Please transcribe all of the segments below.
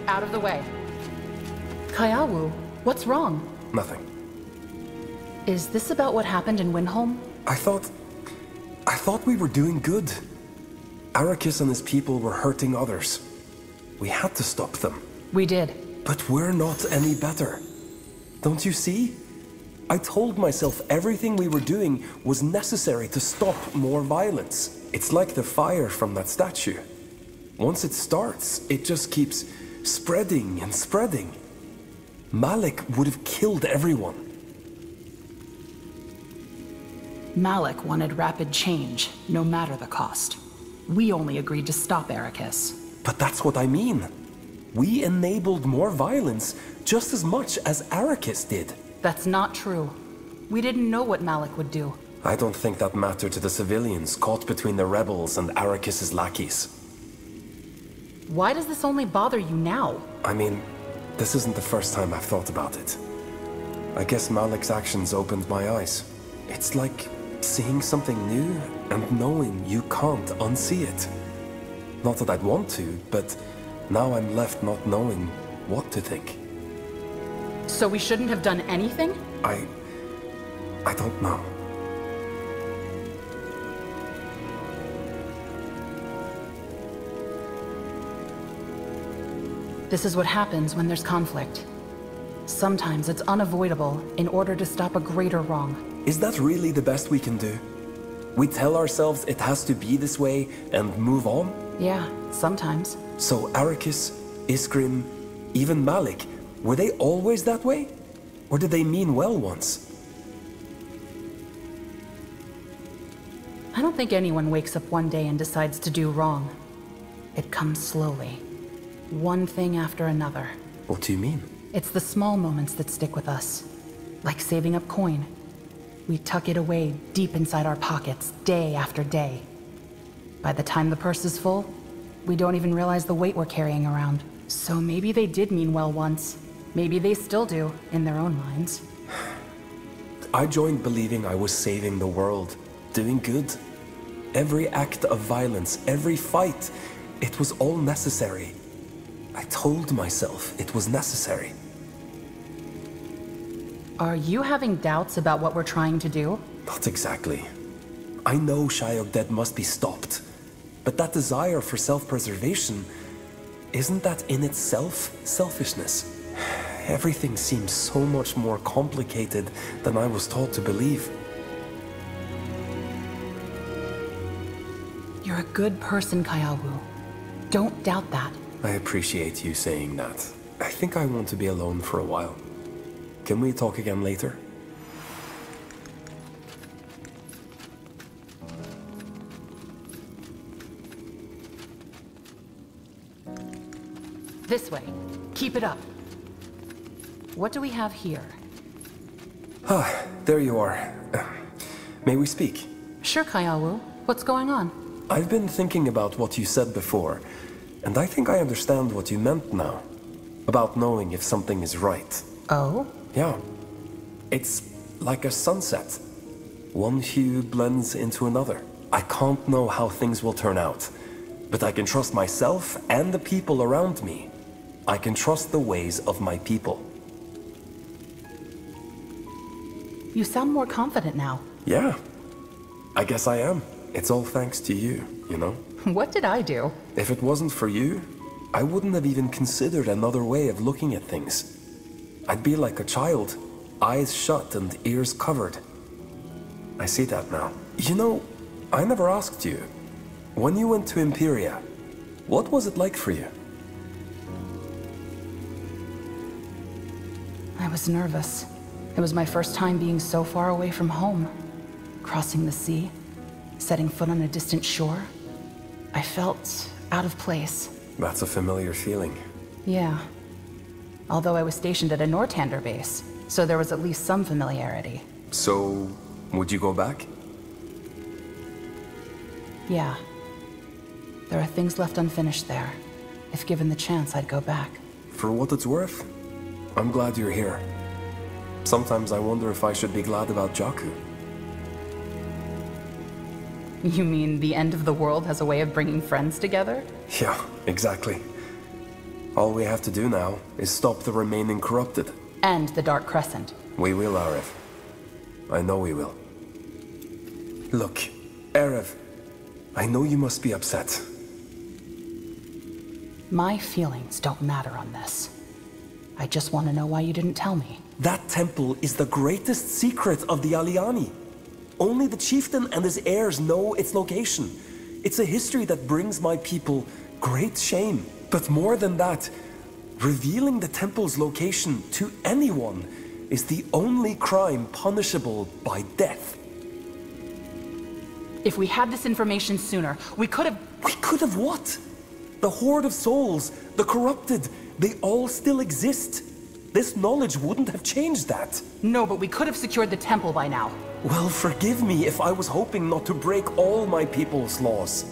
out of the way. Kyawu, what's wrong? Nothing. Is this about what happened in Windholm? I thought we were doing good. Arrakis and his people were hurting others. We had to stop them. We did. But we're not any better. Don't you see? I told myself everything we were doing was necessary to stop more violence. It's like the fire from that statue. Once it starts, it just keeps spreading and spreading. Malik would have killed everyone. Malik wanted rapid change, no matter the cost. We only agreed to stop Arrakis. But that's what I mean. We enabled more violence just as much as Arrakis did. That's not true. We didn't know what Malik would do. I don't think that mattered to the civilians caught between the rebels and Arrakis' lackeys. Why does this only bother you now? I mean, this isn't the first time I've thought about it. I guess Malik's actions opened my eyes. It's like seeing something new and knowing you can't unsee it. Not that I'd want to, but now I'm left not knowing what to think. So we shouldn't have done anything? I don't know. This is what happens when there's conflict. Sometimes it's unavoidable in order to stop a greater wrong. Is that really the best we can do? We tell ourselves it has to be this way and move on? Yeah, sometimes. So Arrakis, Iskrim, even Malik, were they always that way? Or did they mean well once? I don't think anyone wakes up one day and decides to do wrong. It comes slowly. One thing after another. What do you mean? It's the small moments that stick with us. Like saving up coin. We tuck it away deep inside our pockets, day after day. By the time the purse is full, we don't even realize the weight we're carrying around. So maybe they did mean well once. Maybe they still do, in their own minds. I joined believing I was saving the world, doing good. Every act of violence, every fight, it was all necessary. I told myself it was necessary. Are you having doubts about what we're trying to do? Not exactly. I know Shayok must be stopped. But that desire for self-preservation, isn't that in itself selfishness? Everything seems so much more complicated than I was taught to believe. You're a good person, Kyawu. Don't doubt that. I appreciate you saying that. I think I want to be alone for a while. Can we talk again later? This way. Keep it up. What do we have here? Ah, there you are. May we speak? Sure, Kyawu. What's going on? I've been thinking about what you said before, and I think I understand what you meant now. About knowing if something is right. Oh? Yeah. It's like a sunset. One hue blends into another. I can't know how things will turn out, but I can trust myself and the people around me. I can trust the ways of my people. You sound more confident now. Yeah. I guess I am. It's all thanks to you, you know? What did I do? If it wasn't for you, I wouldn't have even considered another way of looking at things. I'd be like a child, eyes shut and ears covered. I see that now. You know, I never asked you. When you went to Imperia, what was it like for you? I was nervous. It was my first time being so far away from home. Crossing the sea, setting foot on a distant shore. I felt out of place. That's a familiar feeling. Yeah. Although I was stationed at a Northander base, so there was at least some familiarity. So, would you go back? Yeah. There are things left unfinished there. If given the chance, I'd go back. For what it's worth, I'm glad you're here. Sometimes I wonder if I should be glad about Jakku. You mean the end of the world has a way of bringing friends together? Yeah, exactly. All we have to do now is stop the remaining corrupted. And the Dark Crescent. We will, Arev. I know we will. Look, Arev, I know you must be upset. My feelings don't matter on this. I just want to know why you didn't tell me. That temple is the greatest secret of the Aliani. Only the chieftain and his heirs know its location. It's a history that brings my people great shame. But more than that, revealing the temple's location to anyone is the only crime punishable by death. If we had this information sooner, we could have... We could have what? The Horde of Souls, the corrupted, they all still exist. This knowledge wouldn't have changed that. No, but we could have secured the temple by now. Well, forgive me if I was hoping not to break all my people's laws.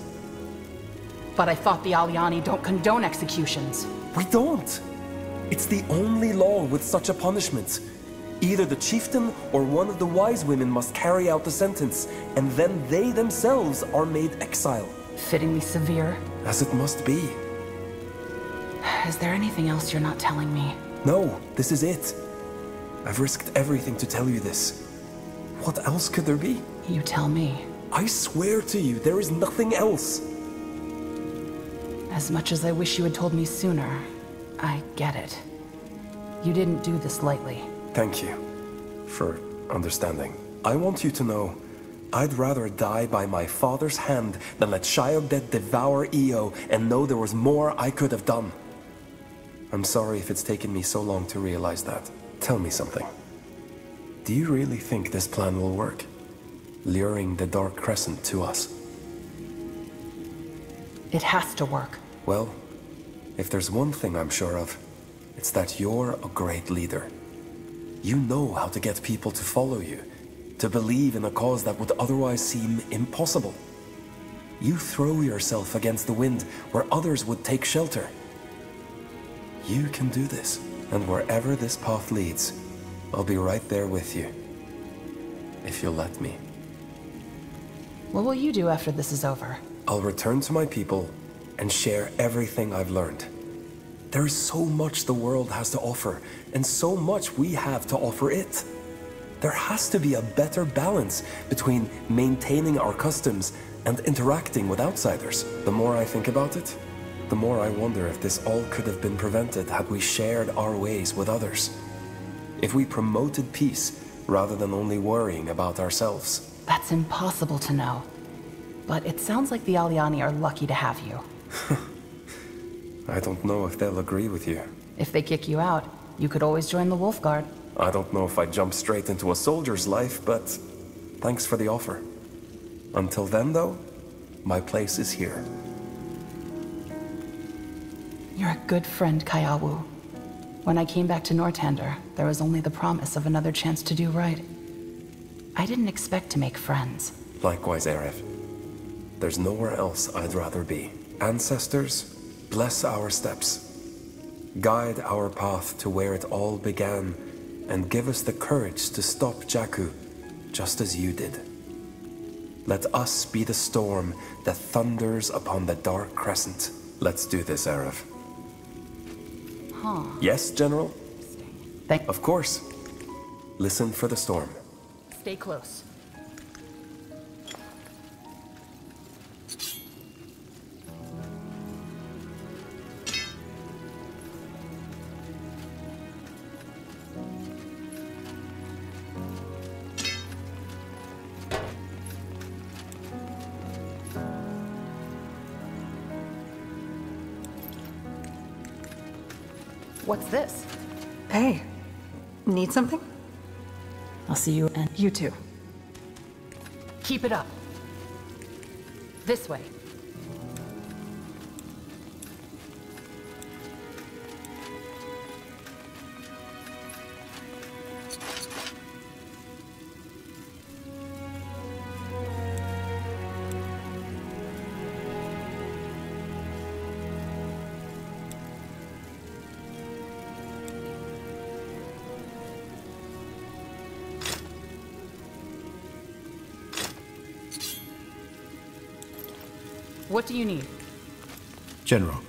But I thought the Aliani don't condone executions. We don't. It's the only law with such a punishment. Either the chieftain or one of the wise women must carry out the sentence, and then they themselves are made exile. Fittingly severe. As it must be. Is there anything else you're not telling me? No, this is it. I've risked everything to tell you this. What else could there be? You tell me. I swear to you, there is nothing else. As much as I wish you had told me sooner, I get it. You didn't do this lightly. Thank you for understanding. I want you to know, I'd rather die by my father's hand than let Shayogdet devour Io and know there was more I could have done. I'm sorry if it's taken me so long to realize that. Tell me something. Do you really think this plan will work? Luring the Dark Crescent to us? It has to work. Well, if there's one thing I'm sure of, it's that you're a great leader. You know how to get people to follow you, to believe in a cause that would otherwise seem impossible. You throw yourself against the wind where others would take shelter. You can do this, and wherever this path leads, I'll be right there with you. If you'll let me. What will you do after this is over? I'll return to my people and share everything I've learned. There is so much the world has to offer, and so much we have to offer it. There has to be a better balance between maintaining our customs and interacting with outsiders. The more I think about it, the more I wonder if this all could have been prevented had we shared our ways with others. If we promoted peace rather than only worrying about ourselves. That's impossible to know. But it sounds like the Aliani are lucky to have you. I don't know if they'll agree with you. If they kick you out, you could always join the Wolf Guard. I don't know if I'd jump straight into a soldier's life, but thanks for the offer. Until then, though, my place is here. You're a good friend, Kayawu. When I came back to Northander, there was only the promise of another chance to do right. I didn't expect to make friends. Likewise, Arev. There's nowhere else I'd rather be. Ancestors, bless our steps. Guide our path to where it all began, and give us the courage to stop Jakku, just as you did. Let us be the storm that thunders upon the Dark Crescent. Let's do this, Arev. Huh. Yes, General? Of course. Listen for the storm. Stay close. What's this? Hey, need something? I'll see you and You too. keep it up. This way. What do you need? General.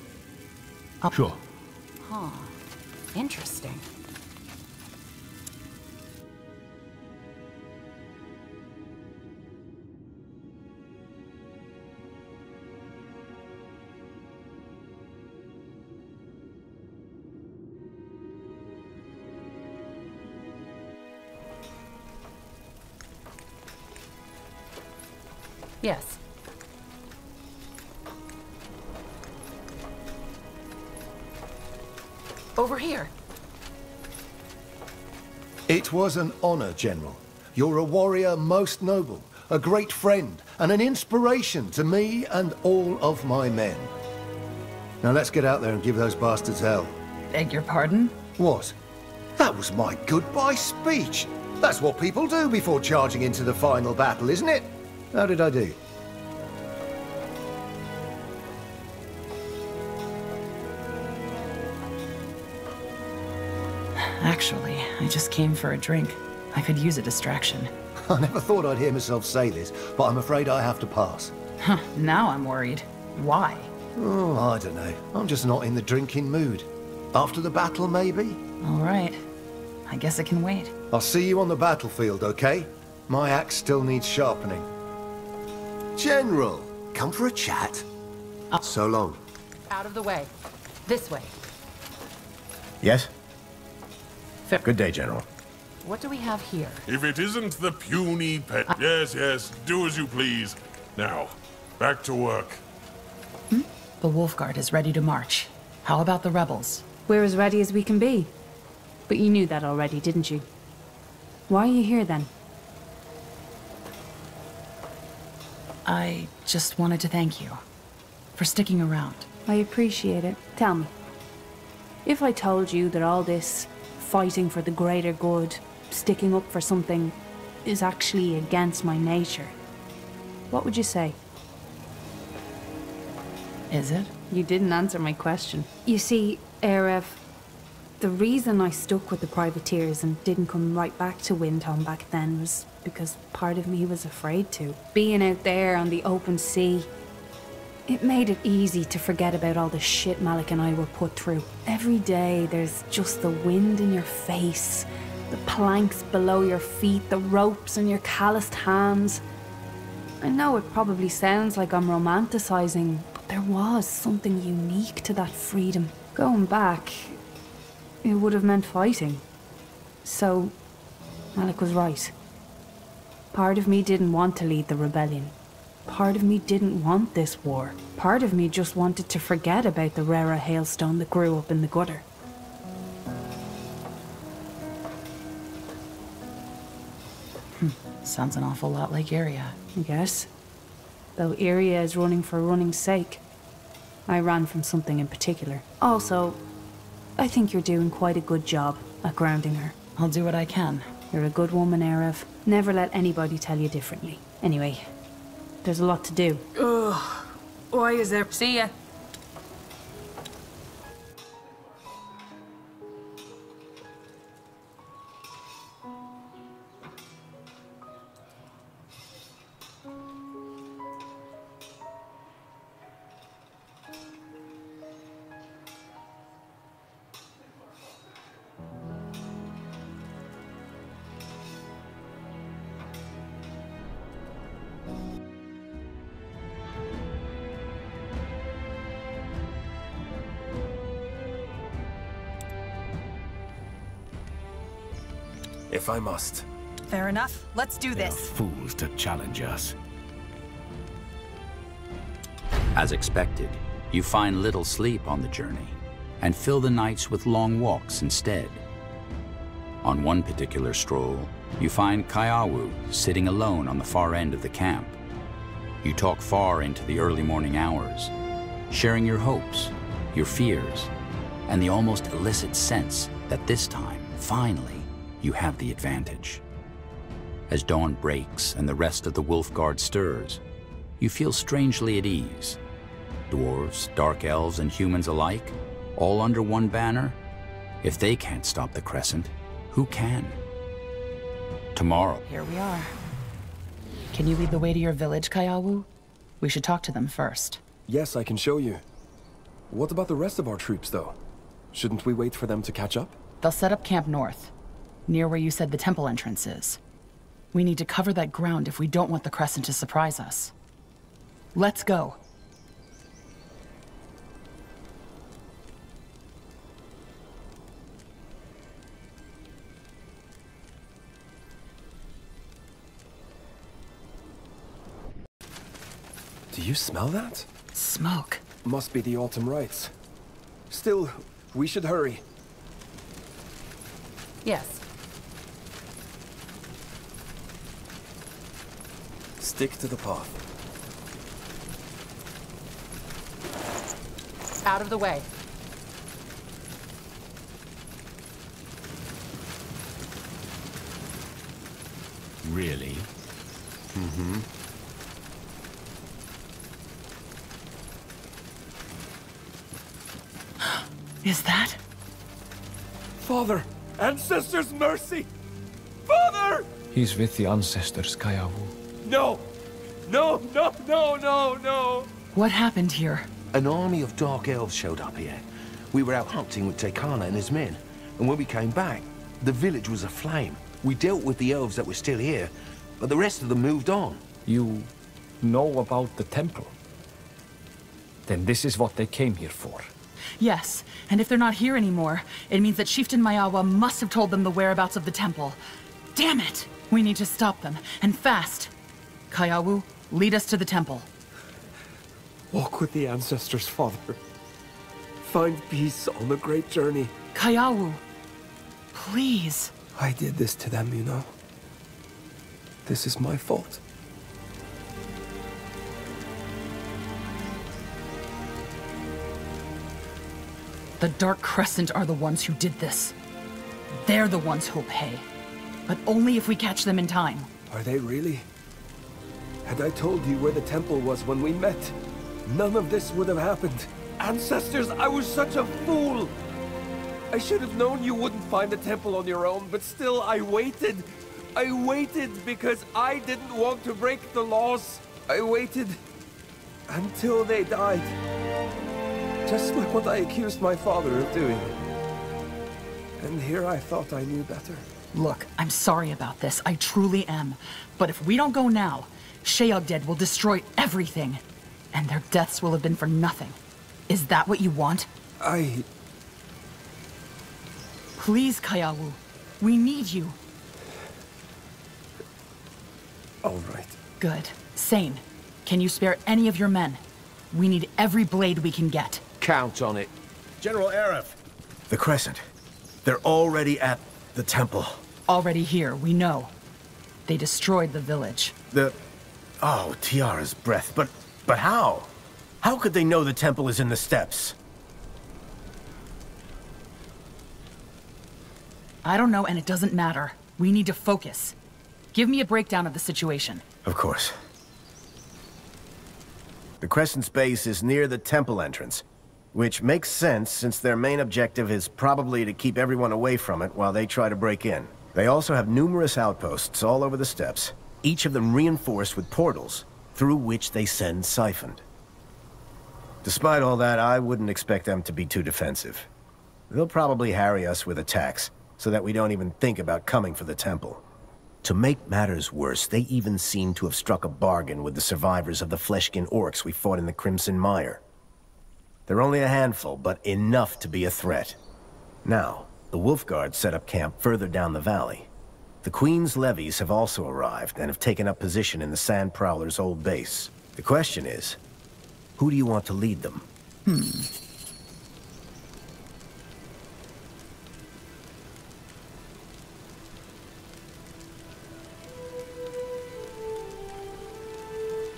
Oh. Sure. Huh. Interesting. Yes. Over here. It was an honor, General. You're a warrior most noble, a great friend, and an inspiration to me and all of my men. Now let's get out there and give those bastards hell. Beg your pardon? What? That was my goodbye speech. That's what people do before charging into the final battle, isn't it? How did I do? Actually, I just came for a drink. I could use a distraction. I never thought I'd hear myself say this, but I'm afraid I have to pass. Huh, now I'm worried. Why? Oh, I don't know. I'm just not in the drinking mood. After the battle, maybe? All right. I guess it can wait. I'll see you on the battlefield, okay? My axe still needs sharpening. General, come for a chat. So long. Out of the way. This way. Yes? Good day, General. What do we have here? If it isn't the puny pet... Yes, yes, do as you please. Now, back to work. The Wolfguard is ready to march. How about the rebels? We're as ready as we can be. But you knew that already, didn't you? Why are you here then? I just wanted to thank you for sticking around. I appreciate it. Tell me, if I told you that all this fighting for the greater good, sticking up for something, is actually against my nature, what would you say? Is it? You didn't answer my question. You see, Erev, the reason I stuck with the privateers and didn't come right back to Windhome back then was because part of me was afraid to. Being out there on the open sea, it made it easy to forget about all the shit Malik and I were put through. Every day there's just the wind in your face, the planks below your feet, the ropes in your calloused hands. I know it probably sounds like I'm romanticizing, but there was something unique to that freedom. Going back, it would have meant fighting. So, Malik was right. Part of me didn't want to lead the rebellion. Part of me didn't want this war. Part of me just wanted to forget about the Rera hailstone that grew up in the gutter. Sounds an awful lot like Iria. I guess. Though Iria is running for running's sake. I ran from something in particular. Also, I think you're doing quite a good job at grounding her. I'll do what I can. You're a good woman, Erev. Never let anybody tell you differently. Anyway, there's a lot to do. Ugh. Why is there... See ya. If I must. Fair enough. Let's do They're this. fools to challenge us. As expected, you find little sleep on the journey and fill the nights with long walks instead. On one particular stroll, you find Kaiawu sitting alone on the far end of the camp. You talk far into the early morning hours, sharing your hopes, your fears, and the almost illicit sense that this time, finally, you have the advantage. As dawn breaks and the rest of the Wolfguard stirs, you feel strangely at ease. Dwarves, dark elves, and humans alike, all under one banner? If they can't stop the Crescent, who can? Tomorrow. Here we are. Can you lead the way to your village, Kaiawu? We should talk to them first. Yes, I can show you. What about the rest of our troops, though? Shouldn't we wait for them to catch up? They'll set up camp north, near where you said the temple entrance is. We need to cover that ground if we don't want the Crescent to surprise us. Let's go. Do you smell that? Smoke. Must be the autumn rites. Still, we should hurry. Yes. Stick to the path. Out of the way. Really? Mm-hmm. Is that? Father! Ancestors' mercy! Father! He's with the ancestors, Kaya Wu. No! No, no, no, no, no! What happened here? An army of Dark Elves showed up here. We were out hunting with Tekana and his men, and when we came back, the village was aflame. We dealt with the elves that were still here, but the rest of them moved on. You know about the temple? Then this is what they came here for. Yes, and if they're not here anymore, it means that Chieftain Mayawa must have told them the whereabouts of the temple. Damn it! We need to stop them, and fast. Kaya Wu, lead us to the temple. Walk with the ancestors, Father. Find peace on the great journey. Kaya Wu, please. I did this to them, you know. This is my fault. The Dark Crescent are the ones who did this. They're the ones who'll pay. But only if we catch them in time. Are they really? Had I told you where the temple was when we met, none of this would have happened. Ancestors, I was such a fool! I should have known you wouldn't find the temple on your own, but still I waited. I waited because I didn't want to break the laws. I waited until they died. Just like what I accused my father of doing. And here I thought I knew better. Look, I'm sorry about this. I truly am. But if we don't go now, Sheoldred will destroy everything. And their deaths will have been for nothing. Is that what you want? Please, Kaya Wu. We need you. All right. Good. Sane, can you spare any of your men? We need every blade we can get. Count on it. General Aref! The Crescent. They're already at the temple. Already here, we know. They destroyed the village. Oh, Tiara's breath. But how? How could they know the temple is in the steppes? I don't know, and it doesn't matter. We need to focus. Give me a breakdown of the situation. Of course. The Crescent's base is near the temple entrance, which makes sense since their main objective is probably to keep everyone away from it while they try to break in. They also have numerous outposts all over the steppes, each of them reinforced with portals, through which they send Siphoned. Despite all that, I wouldn't expect them to be too defensive. They'll probably harry us with attacks, so that we don't even think about coming for the temple. To make matters worse, they even seem to have struck a bargain with the survivors of the Fleshkin orcs we fought in the Crimson Mire. They're only a handful, but enough to be a threat. Now, the Wolfguard set up camp further down the valley. The Queen's levies have also arrived and have taken up position in the Sand Prowler's old base. The question is, who do you want to lead them?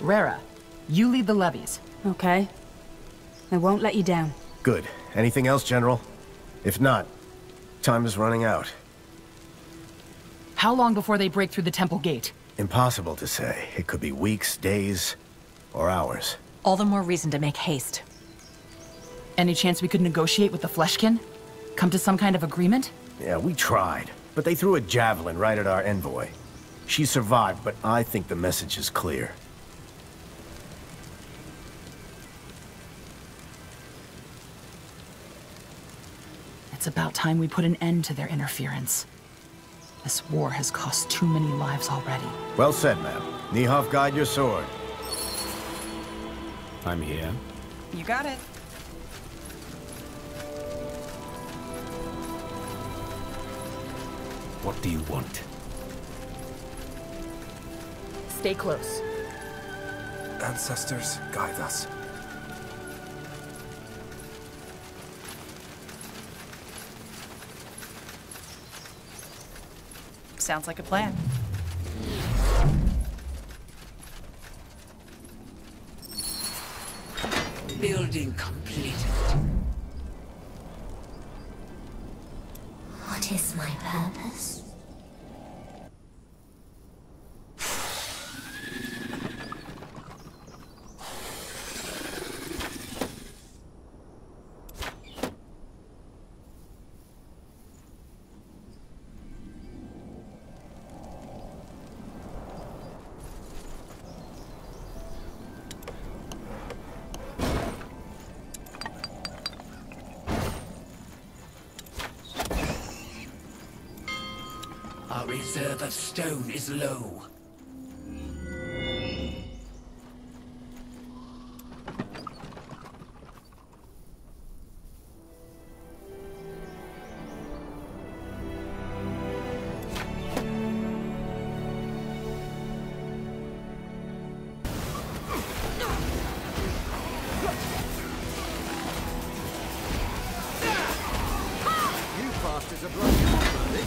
Rara, you lead the levies. Okay. I won't let you down. Good. Anything else, General? If not, time is running out. How long before they break through the temple gate? Impossible to say. It could be weeks, days, or hours. All the more reason to make haste. Any chance we could negotiate with the Fleshkin? Come to some kind of agreement? Yeah, we tried, but they threw a javelin right at our envoy. She survived, but I think the message is clear. It's about time we put an end to their interference. This war has cost too many lives already. Well said, ma'am. Nihov, guide your sword. I'm here. You got it. What do you want? Stay close. Ancestors, guide us. Sounds like a plan. Building completed. What is my purpose? Our reserve of stone is low. You bastards are blowing up, really?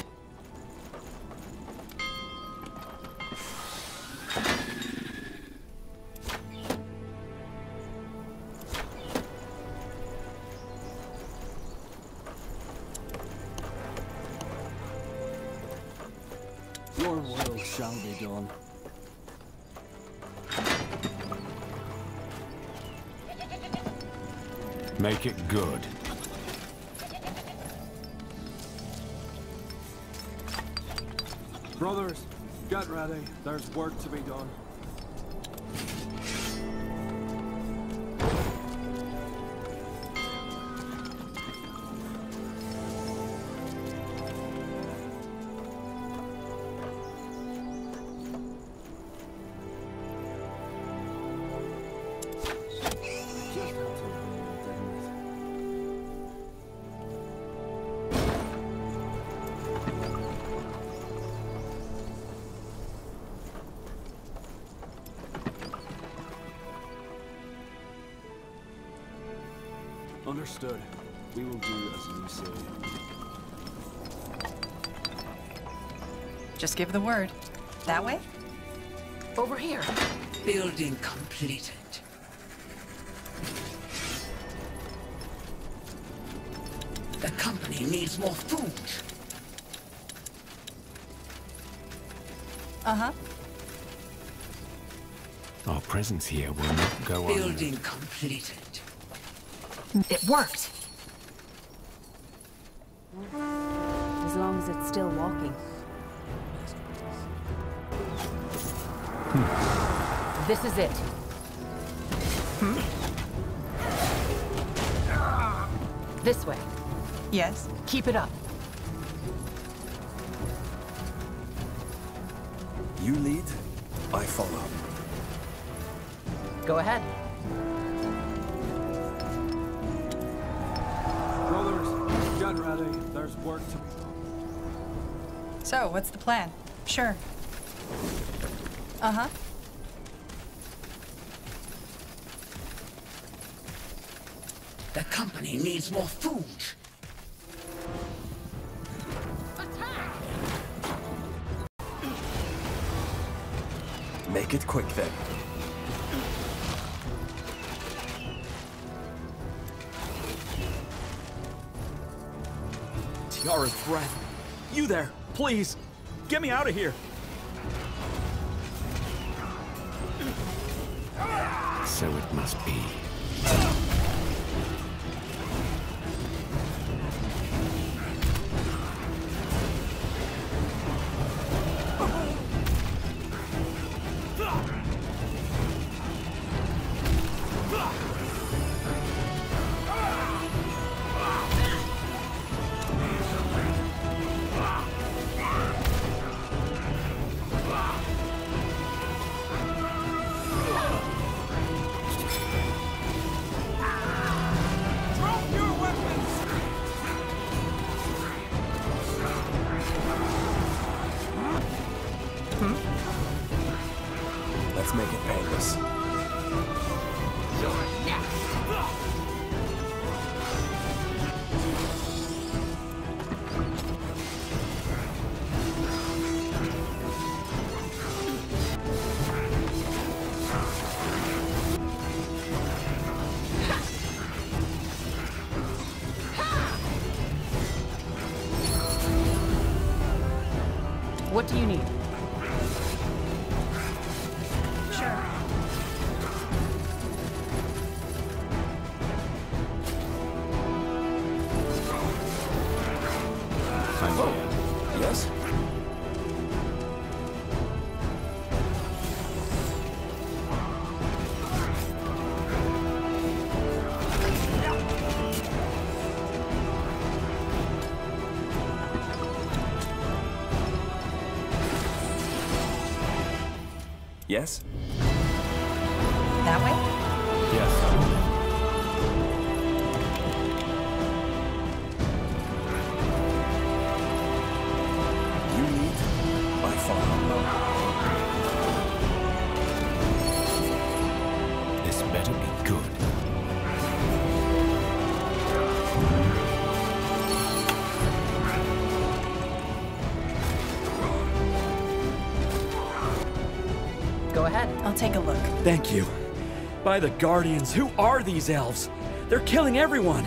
Your will shall be done. Make it good. Brothers, get ready. There's work to be done. Understood. We will do as you say. Just give the word. That way? Over here. Building completed. The company needs more food. Uh-huh. Our presence here will not go on. Building completed. It worked. As long as it's still walking. This is it. This way. Yes. Keep it up. You lead, I follow. Go ahead. Brothers, get ready. There's work to be done. So, what's the plan? Sure. Uh-huh. The company needs more food. Make it quick then. Tiara's breath. You there, please. Get me out of here. So it must be. Let's make it painless. You're next. What do you need? Sure. Yes? Yes? That way? Yes. You need by far. This better be good. Go ahead. I'll take a look. Thank you. By the Guardians, who are these elves? They're killing everyone.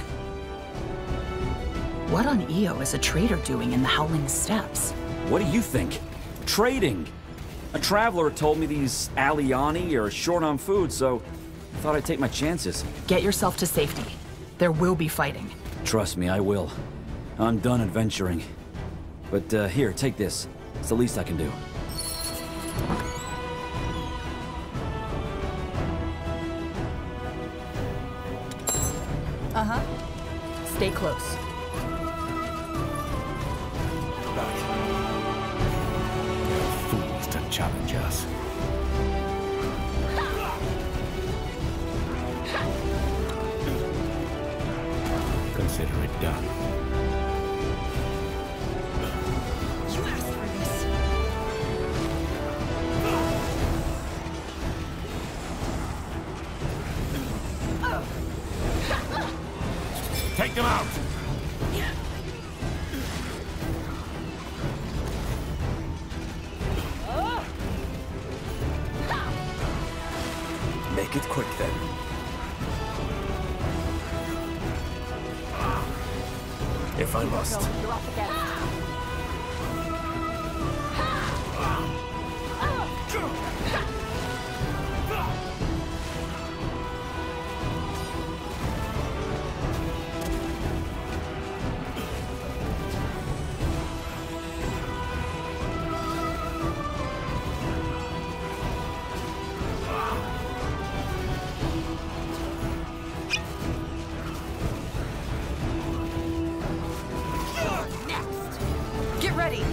What on Io is a traitor doing in the Howling Steppes? What do you think? Trading. A traveler told me these Aliani are short on food, so I thought I'd take my chances. Get yourself to safety. There will be fighting. Trust me, I will. I'm done adventuring. But here, take this. It's the least I can do. Uh-huh. Stay close. Fools to challenge us. Consider it done. You asked for this. Take them out! Make it quick then. If I must. Get ready.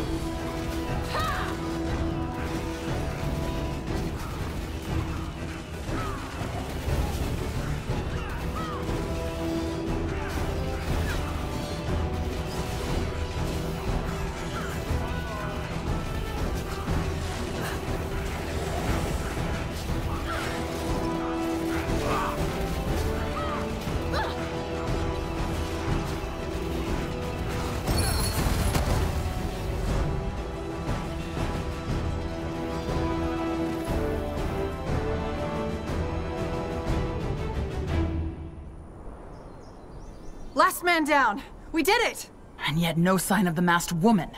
Last man down. We did it! And yet no sign of the masked woman.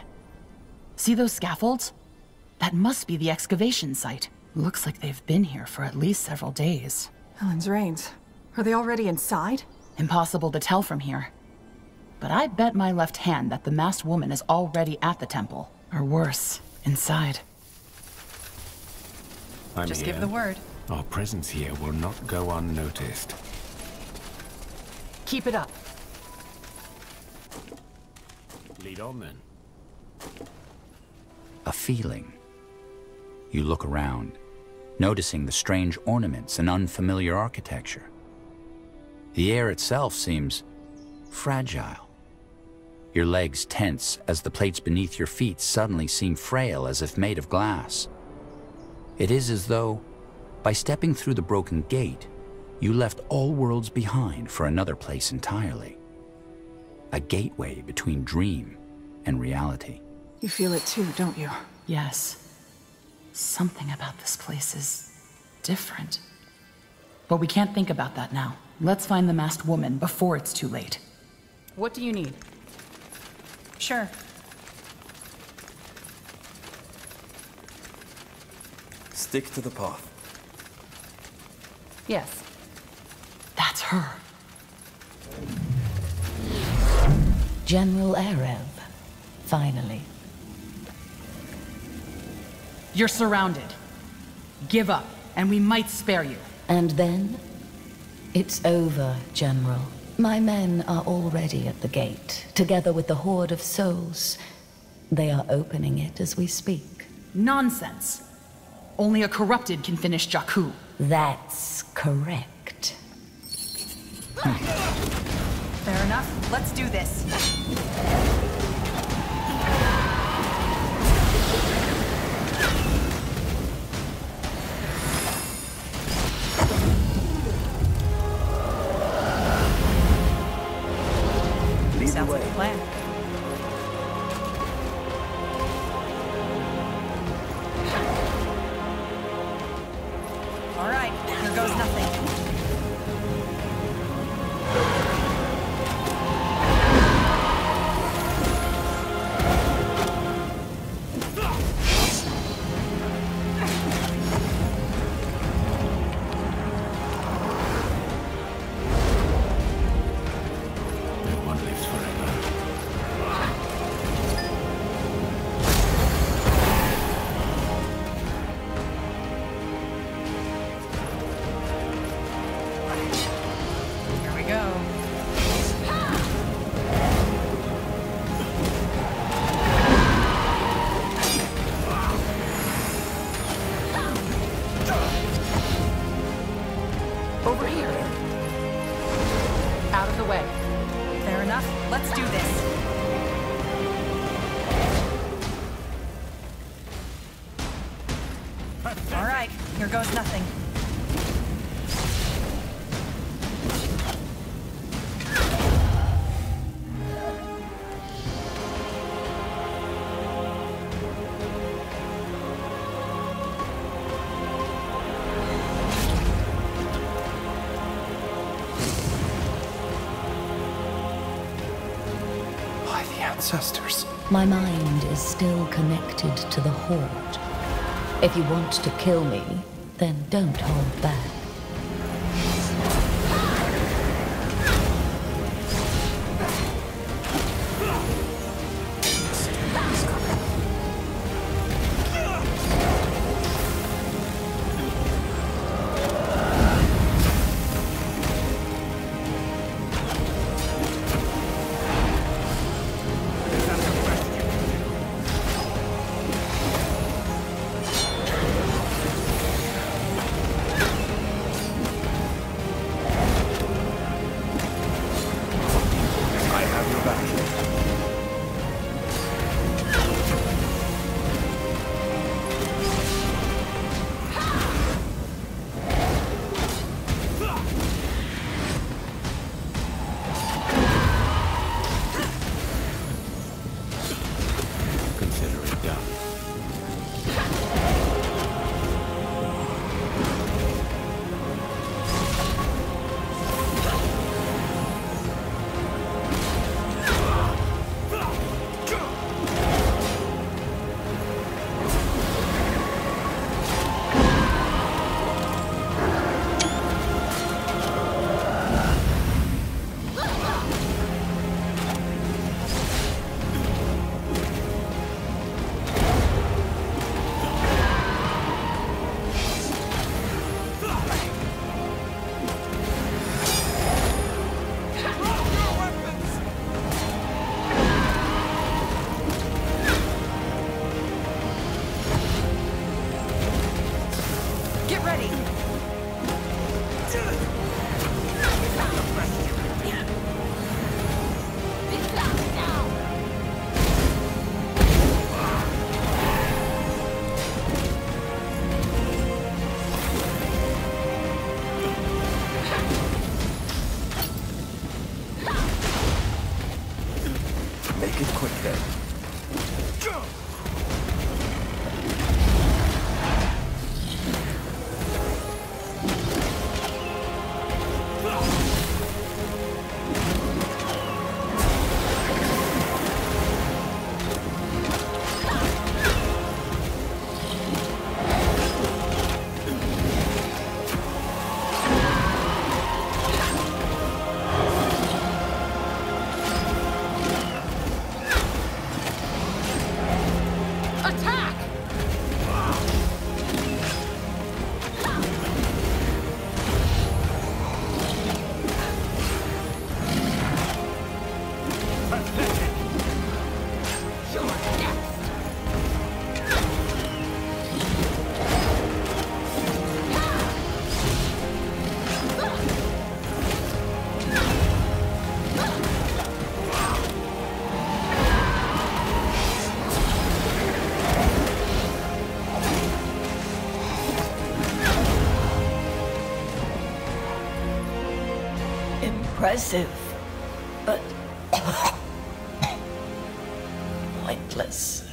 See those scaffolds? That must be the excavation site. Looks like they've been here for at least several days. Helen's Reigns. Are they already inside? Impossible to tell from here. But I bet my left hand that the masked woman is already at the temple. Or worse, inside. I'm Just here. give the word. Our presence here will not go unnoticed. Keep it up. Lead on then. A feeling. You look around, noticing the strange ornaments and unfamiliar architecture. The air itself seems fragile. Your legs tense as the plates beneath your feet suddenly seem frail as if made of glass. It is as though By stepping through the broken gate, you left all worlds behind for another place entirely. A gateway between dream and reality. You feel it too, don't you? Yes. Something about this place is different. But we can't think about that now. Let's find the masked woman before it's too late. What do you need? Sure. Stick to the path. Yes. That's her. General Arev. Finally. You're surrounded. Give up, and we might spare you. And then? It's over, General. My men are already at the gate, together with the Horde of Souls. They are opening it as we speak. Nonsense. Only a corrupted can finish Jakku. That's correct. Fair enough. Let's do this. Sounds like a plan. All right, here goes nothing. Over here. Out of the way. Fair enough. Let's do this. All right, here goes nothing. Ancestors. My mind is still connected to the Horde. If you want to kill me, then don't hold back. Make it quick then. Impressive, but pointless.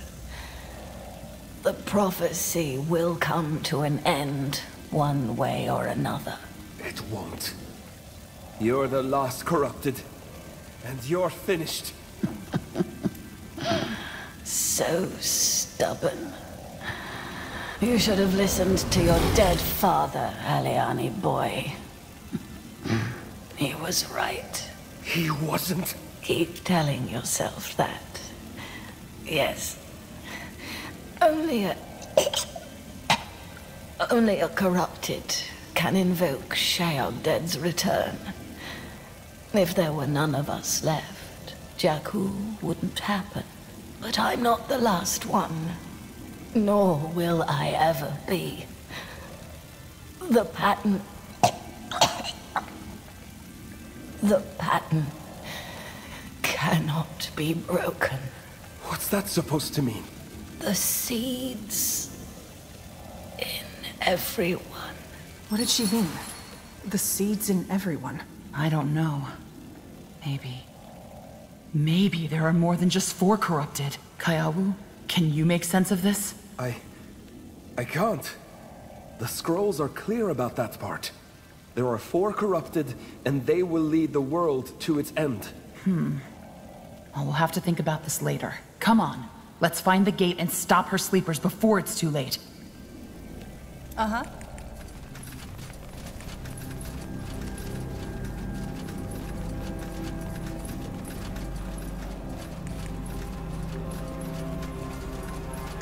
The prophecy will come to an end, one way or another. It won't. You're the last corrupted, and you're finished. So stubborn. You should have listened to your dead father, Aliani boy. He was right. He wasn't. Keep telling yourself that. Yes. Only a corrupted can invoke Shaoded's return. If there were none of us left, Jakku wouldn't happen. But I'm not the last one. Nor will I ever be. The pattern cannot be broken. What's that supposed to mean? The seeds in everyone. What did she mean? The seeds in everyone? I don't know. Maybe there are more than just 4 corrupted. Kaiawu, can you make sense of this? I can't. The scrolls are clear about that part. There are 4 corrupted, and they will lead the world to its end. Well, we'll have to think about this later. Come on, let's find the gate and stop her sleepers before it's too late. Uh-huh.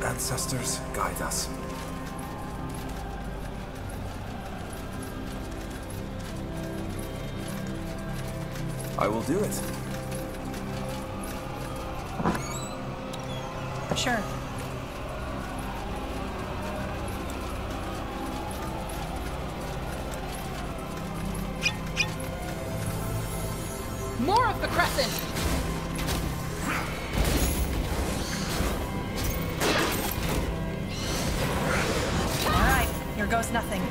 Ancestors, guide us. I will do it. Sure. More of the Crescent! All right, here goes nothing.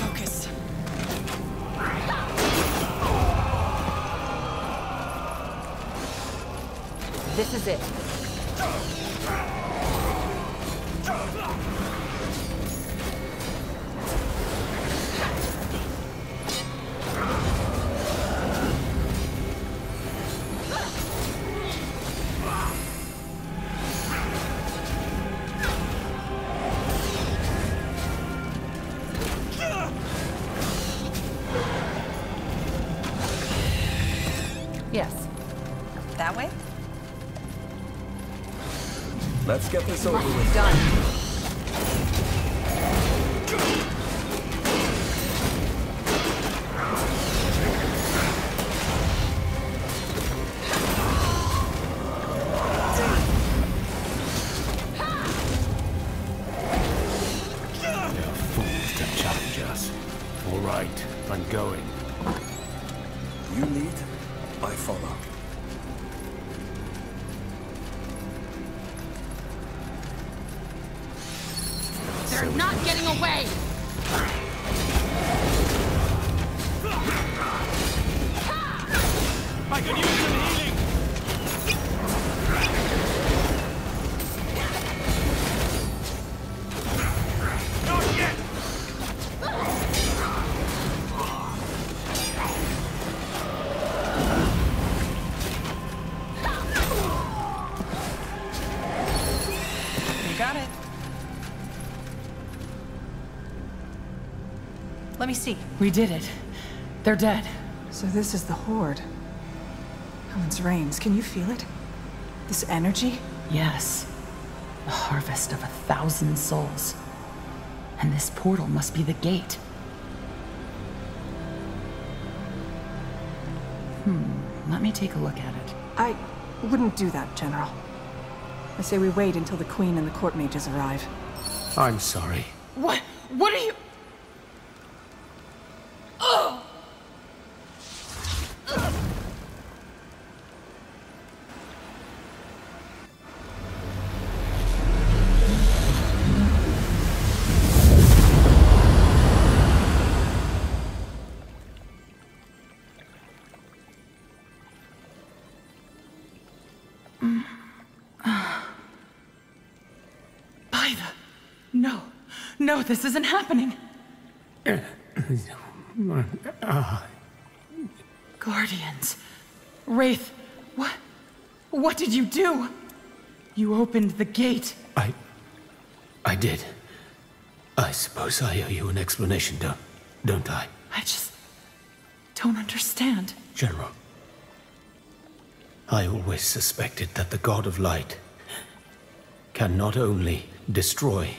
Focus. This is it. Yes. That way? Let's get this over with. Done. They're fools to challenge us. All right, I'm going. You lead, I follow. You're not getting away! I could use some healing! Not yet! You got it. Let me see. We did it. They're dead. So this is the Horde. Helen's Reigns, can you feel it? This energy? Yes. The harvest of 1,000 souls. And this portal must be the gate. Let me take a look at it. I wouldn't do that, General. I say we wait until the Queen and the court mages arrive. I'm sorry. What? What are you... Oh! No. No, this isn't happening. Guardians. Wraith, what did you do? You opened the gate. I did. I suppose I owe you an explanation, don't I? I just don't understand. General, I always suspected that the God of Light can not only destroy,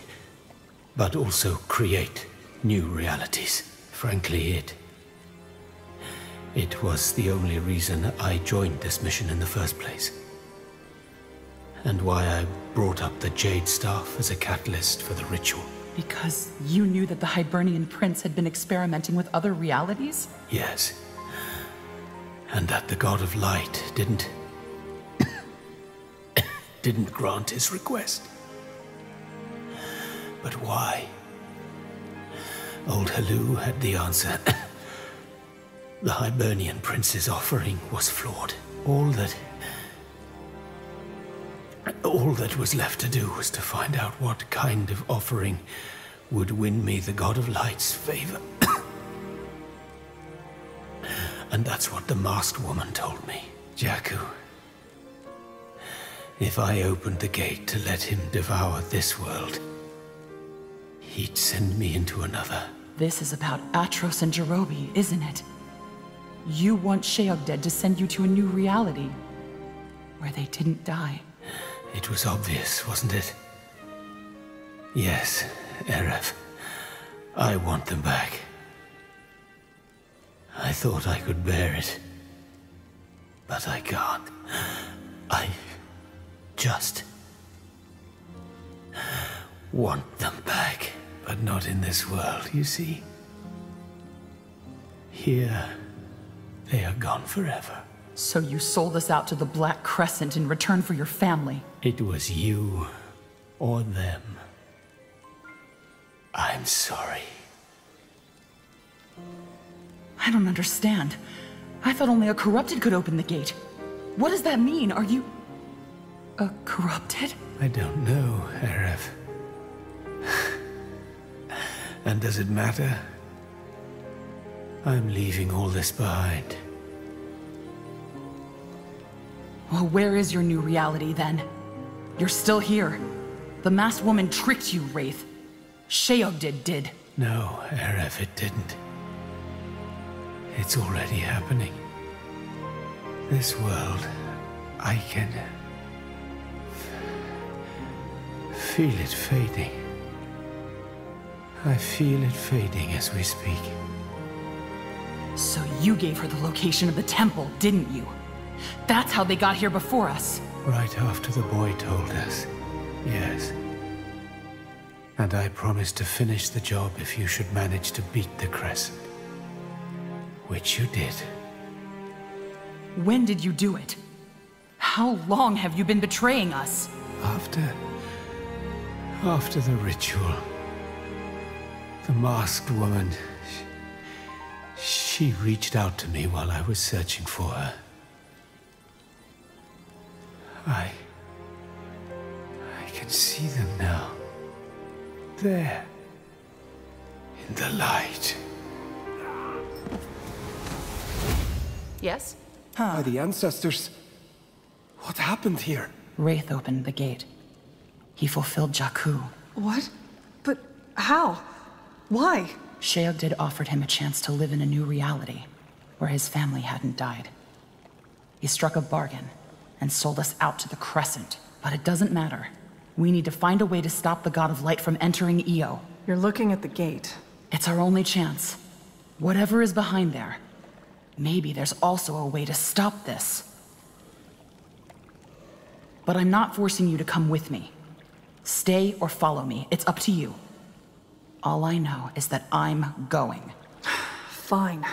but also create new realities. Frankly, it was the only reason I joined this mission in the first place. And why I brought up the Jade Staff as a catalyst for the ritual. Because you knew that the Hibernian Prince had been experimenting with other realities? Yes. And that the God of Light didn't grant his request. But why? Old Hellu had the answer. The Hibernian Prince's offering was flawed. All that was left to do was to find out what kind of offering would win me the God of Light's favor. And that's what the masked woman told me. Jakku. If I opened the gate to let him devour this world, he'd send me into another. This is about Atros and Jerobi, isn't it? You want Sheogded to send you to a new reality, where they didn't die. It was obvious, wasn't it? Yes, Eref. I want them back. I thought I could bear it. But I can't. I just want them back. But not in this world, you see. Here, they are gone forever. So you sold us out to the Black Crescent in return for your family? It was you or them. I'm sorry. I don't understand. I thought only a corrupted could open the gate. What does that mean? Are you... a corrupted? I don't know, Eref. And does it matter? I'm leaving all this behind. Well, where is your new reality, then? You're still here. The masked woman tricked you, Wraith. Sheogded did. No, Eref, it didn't. It's already happening. This world, I can feel it fading. I feel it fading as we speak. So you gave her the location of the temple, didn't you? That's how they got here before us. Right after the boy told us. Yes. And I promised to finish the job if you should manage to beat the Crescent. Which you did. When did you do it? How long have you been betraying us? After the ritual, The masked woman. She reached out to me while I was searching for her. I can see them now. There. In the light. Yes? By the ancestors. What happened here? Wraith opened the gate. He fulfilled Jakku. What? But how? Why? Sheoldred offered him a chance to live in a new reality, where his family hadn't died. He struck a bargain, and sold us out to the Crescent. But it doesn't matter. We need to find a way to stop the God of Light from entering Io. You're looking at the gate. It's our only chance. Whatever is behind there, maybe there's also a way to stop this. But I'm not forcing you to come with me. Stay or follow me. It's up to you. All I know is that I'm going. Fine.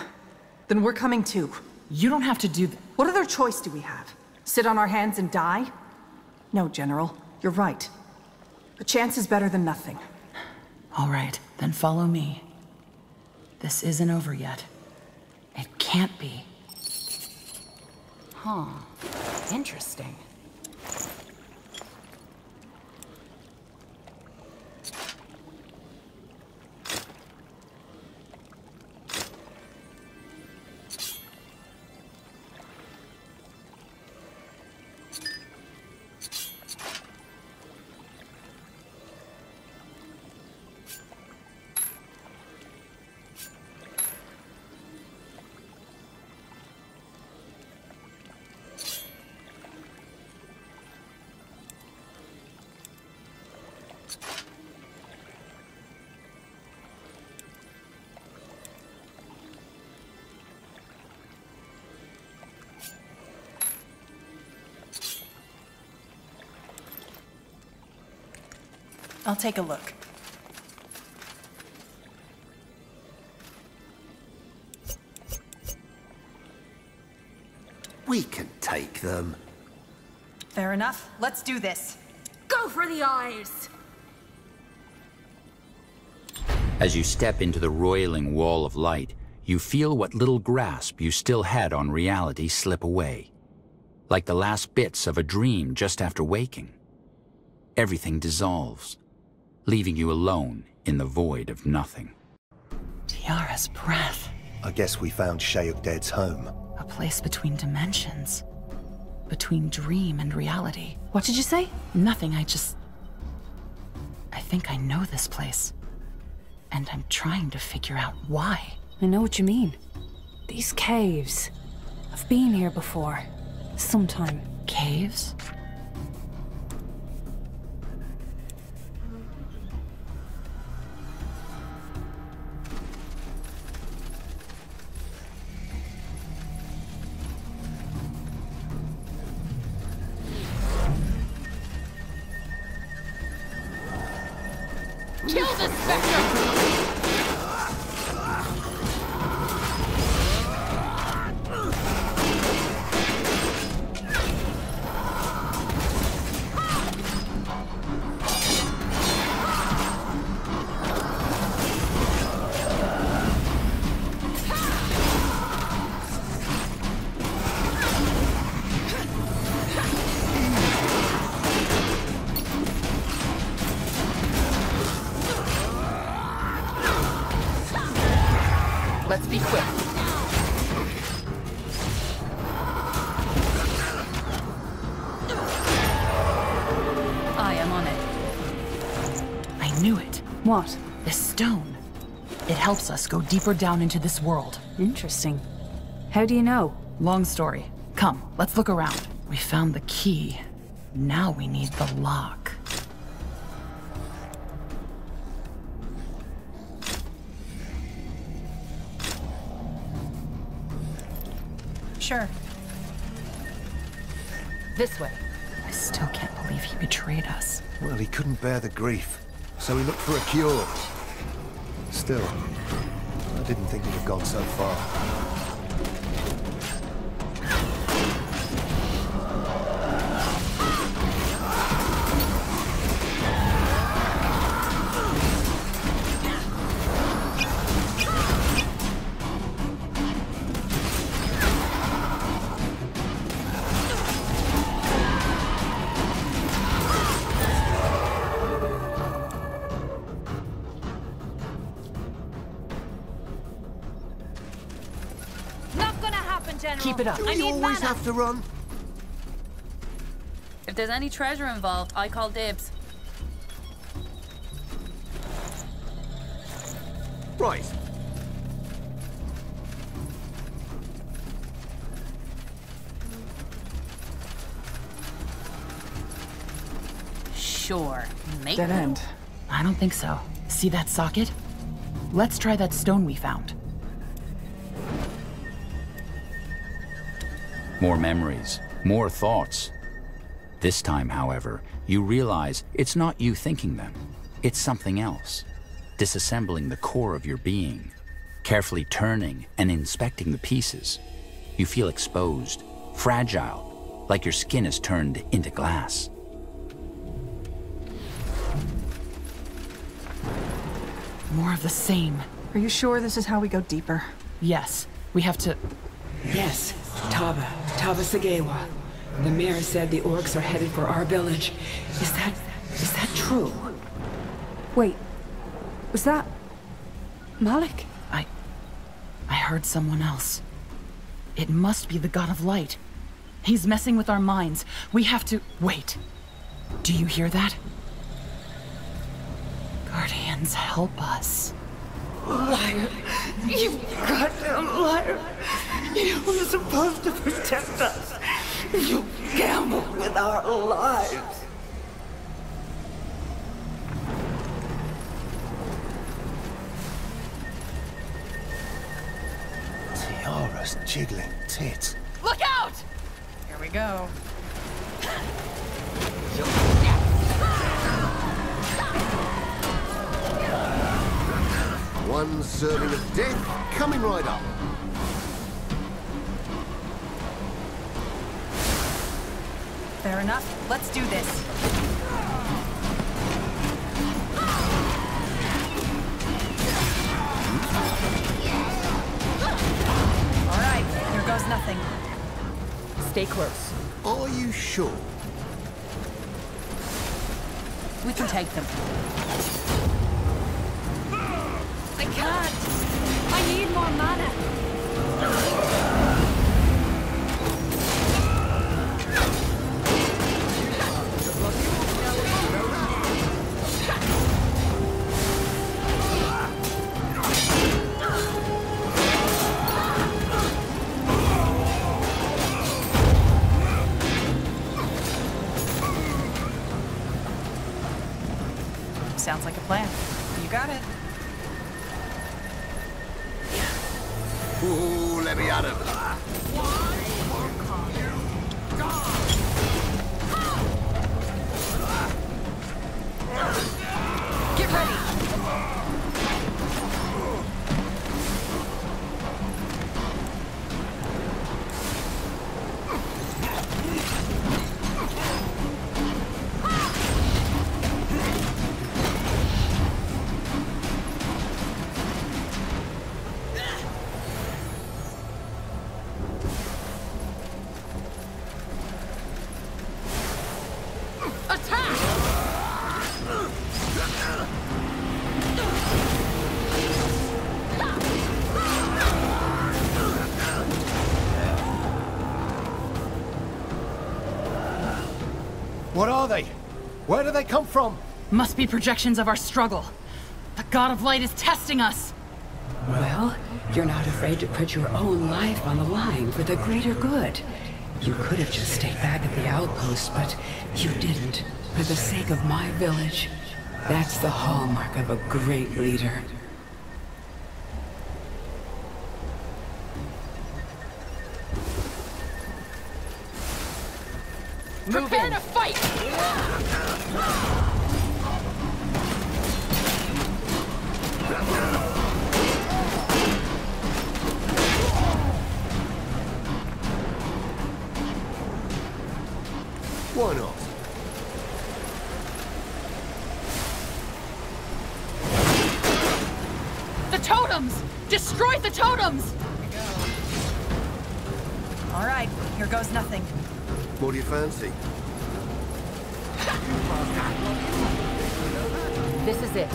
Then we're coming too. You don't have to do What other choice do we have? Sit on our hands and die? No, General. You're right. A chance is better than nothing. All right, then follow me. This isn't over yet. It can't be. Huh. Interesting. I'll take a look. We can take them. Fair enough. Let's do this. Go for the eyes! As you step into the roiling wall of light, you feel what little grasp you still had on reality slip away. Like the last bits of a dream just after waking. Everything dissolves, leaving you alone in the void of nothing. Tiara's breath. I guess we found Sheoldred's home. A place between dimensions. Between dream and reality. What did you say? Nothing, I think I know this place. And I'm trying to figure out why. I know what you mean. These caves. I've been here before. Sometime. Caves? Kill the Spectre! Let's be quick. I am on it. I knew it. What? This stone. It helps us go deeper down into this world. Interesting. How do you know? Long story. Come, let's look around. We found the key. Now we need the lock. Sure. This way. I still can't believe he betrayed us. Well, he couldn't bear the grief, so he looked for a cure. Still, I didn't think he'd have gone so far. General. Keep it up. Do we always have to run? If there's any treasure involved, I call dibs. Right. Sure. Make Dead end. I don't think so. See that socket? Let's try that stone we found. More memories, more thoughts. This time, however, you realize it's not you thinking them. It's something else. Disassembling the core of your being. Carefully turning and inspecting the pieces. You feel exposed, fragile, like your skin is turned into glass. More of the same. Are you sure this is how we go deeper? Yes. We have to... Yes. Taba Sagewa. The mayor said the orcs are headed for our village. Is that true? Wait. Was that... Malik? I heard someone else. It must be the God of Light. He's messing with our minds. We have to... Wait. Do you hear that? Guardians, help us. Liar. You goddamn liar. You were supposed to protect us. You gambled with our lives. Tiara's jiggling tits. Look out! Here we go. One serving of death coming right up. Fair enough. Let's do this. All right, here goes nothing. Stay close. Are you sure? We can take them. I can't. I need more mana. Sounds like a plan. You got it. Ooh, let me at him. Get ready. What are they? Where do they come from? Must be projections of our struggle. The God of Light is testing us. Well, you're not afraid to put your own life on the line for the greater good. You could have just stayed back at the outpost, but you didn't. For the sake of my village. That's the hallmark of a great leader. Prepare to fight! Why not? The totems! Destroy the totems! All right, here goes nothing. What do you fancy? This is it.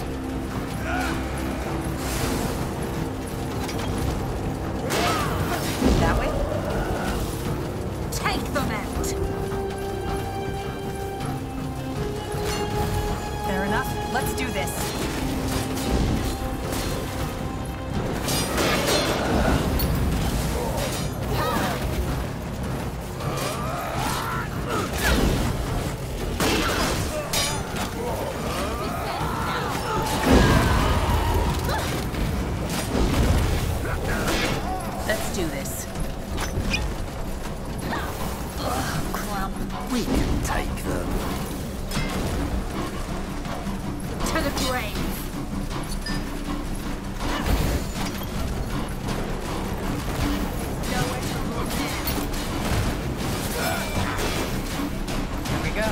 That way? Take them out! Fair enough. Let's do this. Let's do this. Ugh, crap. We can take them. To the grave. Here we go.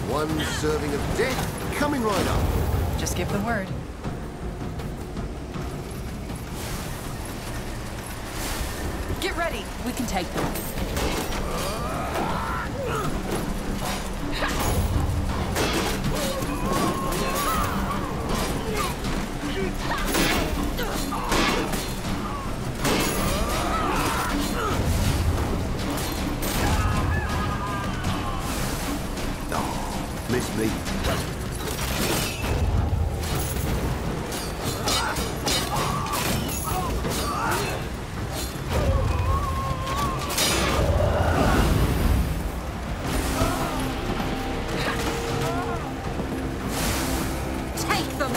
One serving of death coming right up. Just give the word. Get ready. We can take them. Miss me. Take them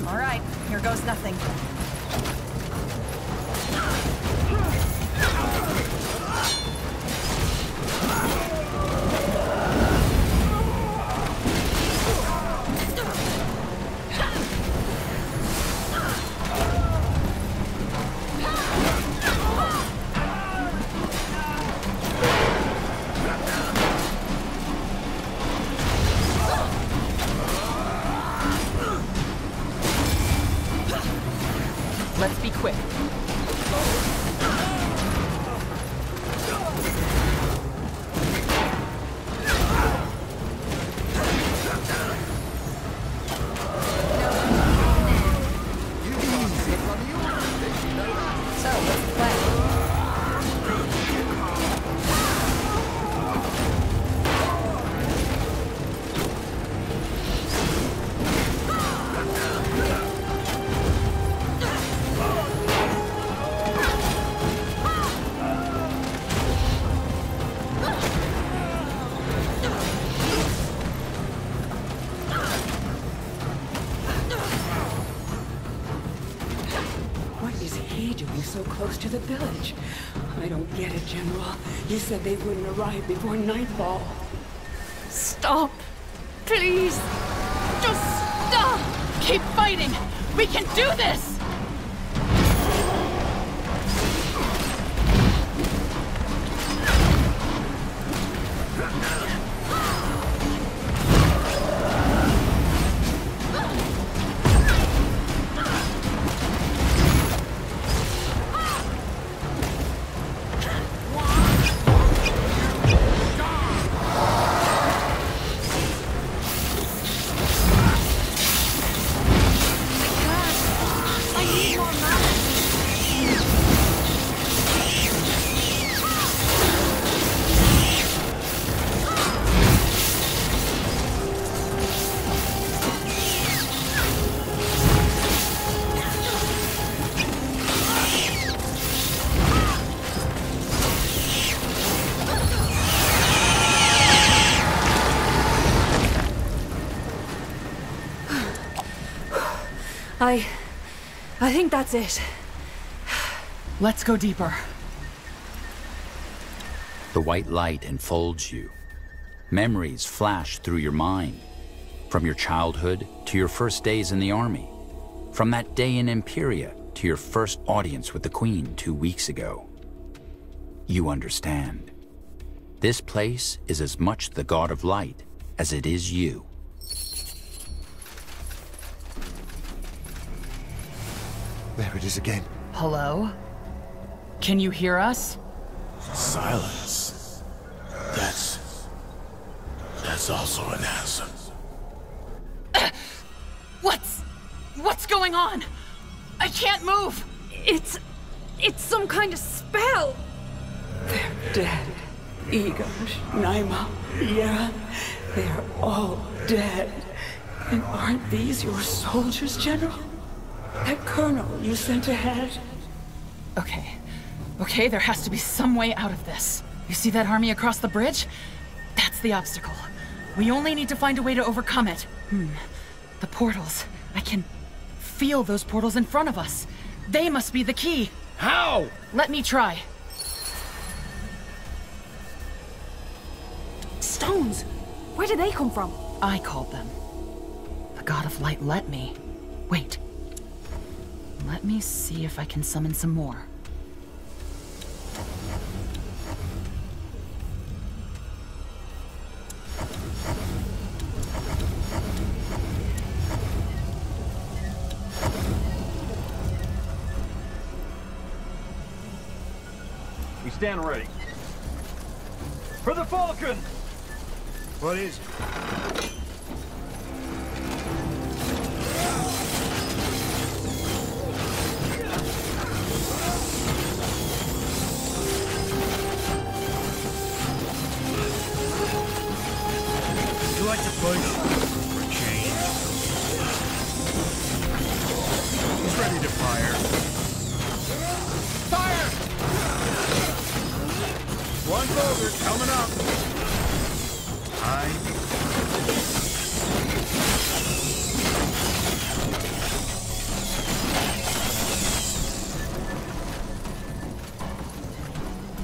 All right, here goes nothing. Let's be quick. So, what's the plan? What is he doing so close to the village? I don't get it, General. You said they wouldn't arrive before nightfall. Stop! Please! Just stop! Keep fighting! We can do this! I think that's it. Let's go deeper. The white light enfolds you. Memories flash through your mind. From your childhood to your first days in the army. From that day in Imperia to your first audience with the Queen 2 weeks ago. You understand. This place is as much the God of Light as it is you. There it is again. Hello? Can you hear us? Silence. That's also an answer. What's going on? I can't move! It's some kind of spell! They're dead. Igor, Naima, Yera, they're all dead. And aren't these your soldiers, General? That colonel you sent ahead? Okay, there has to be some way out of this. You see that army across the bridge? That's the obstacle. We only need to find a way to overcome it. The portals. I can feel those portals in front of us. They must be the key. How? Let me try. Stones! Where did they come from? I called them. The God of Light let me. Wait. Let me see if I can summon some more. We stand ready. For the Falcon! What is it? Would you like to push? For change? He's ready to fire. Fire! One Boulder coming up.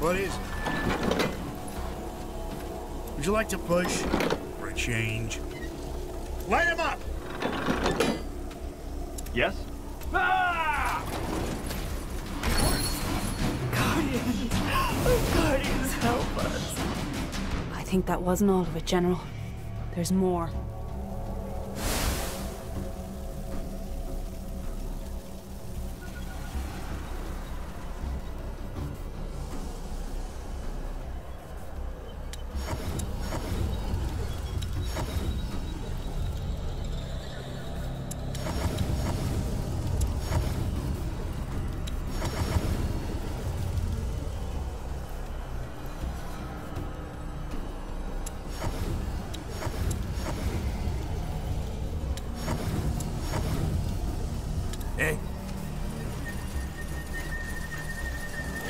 What is it? Would you like to push? For a change? Light him up! Yes? Ah! Guardians, help us. I think that wasn't all of it, General. There's more.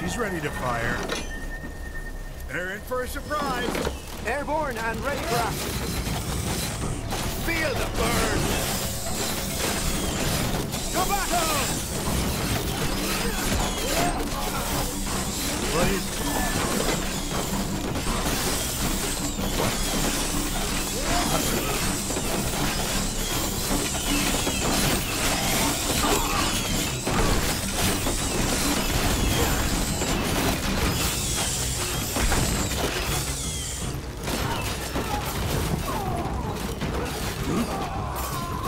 She's ready to fire. They're in for a surprise. Airborne and ready for action. Feel the burn. Go back home. What is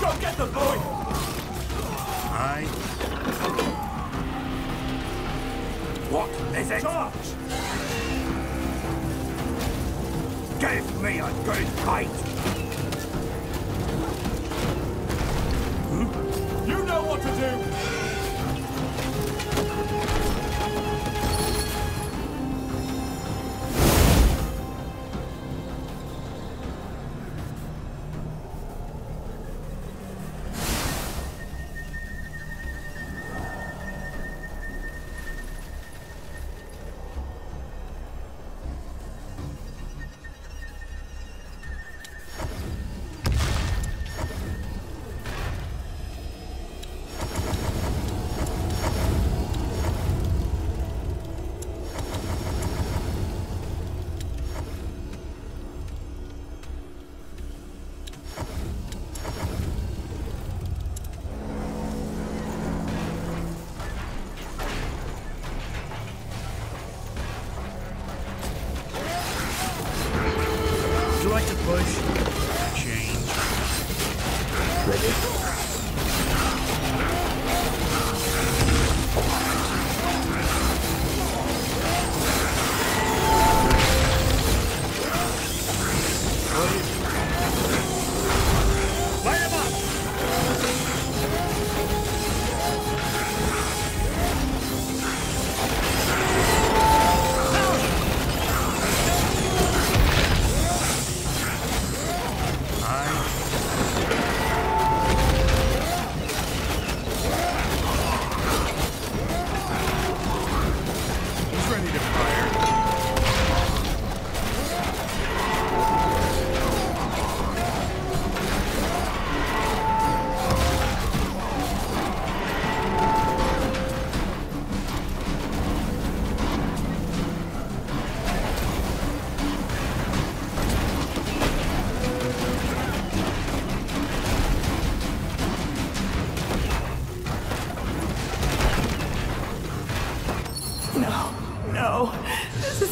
Go get the boy! What is it? Charge! Give me a good fight! You know what to do!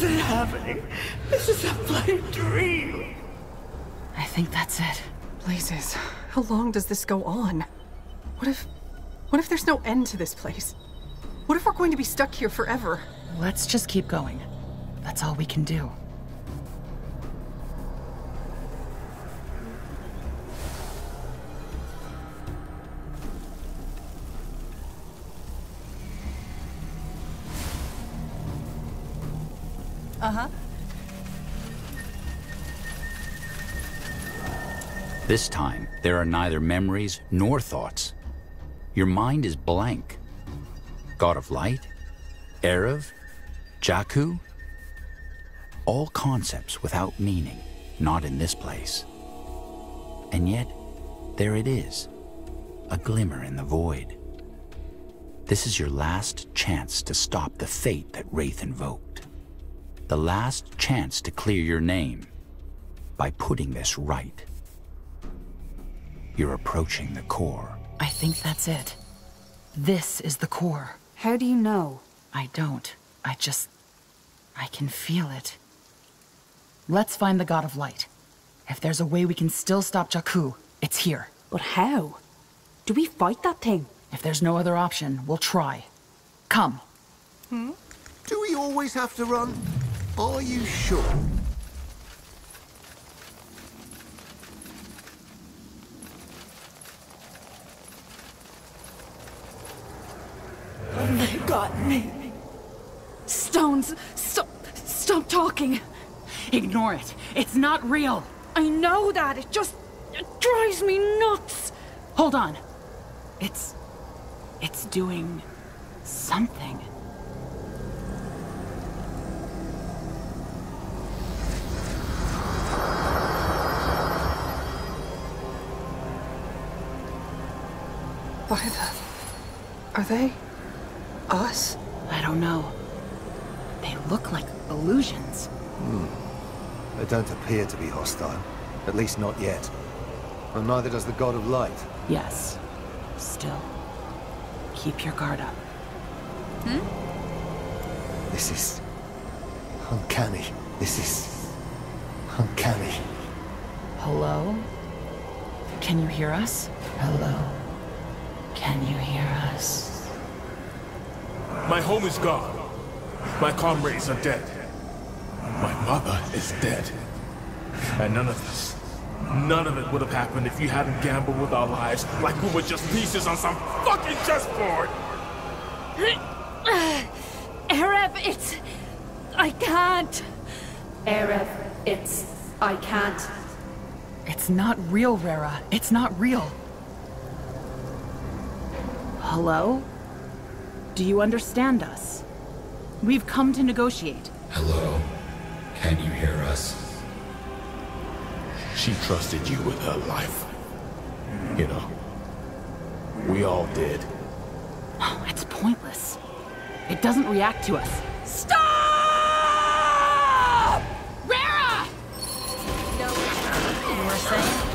isn't happening. This is a blind dream. I think that's it. Blazes, how long does this go on? What if there's no end to this place? What if we're going to be stuck here forever? Let's just keep going. That's all we can do. Uh-huh. This time, there are neither memories nor thoughts. Your mind is blank. God of Light? Erev? Jakku? All concepts without meaning, not in this place. And yet, there it is, a glimmer in the void. This is your last chance to stop the fate that Wraith invoked. The last chance to clear your name by putting this right. You're approaching the core. I think that's it. This is the core. How do you know? I don't. I can feel it. Let's find the God of Light. If there's a way we can still stop Jakku, it's here. But how? Do we fight that thing? If there's no other option, we'll try. Come. Do we always have to run? Are you sure? They got me. Stones, stop talking. Ignore it. It's not real. I know that. It drives me nuts. Hold on. It's doing something. Are they us? I don't know. They look like illusions. They don't appear to be hostile. At least not yet. And neither does the God of Light. Yes. Still, keep your guard up. This is uncanny. This is uncanny. Hello? Can you hear us? Hello? Can you hear us? My home is gone. My comrades are dead. My mother is dead. And none of it would have happened if you hadn't gambled with our lives like we were just pieces on some fucking chessboard. Erev, I can't. Erev, I can't. It's not real, Rara. It's not real. Hello? Do you understand us? We've come to negotiate. Hello? Can you hear us? She trusted you with her life. You know, we all did. It's pointless. It doesn't react to us. Stop! Rara! You were saying?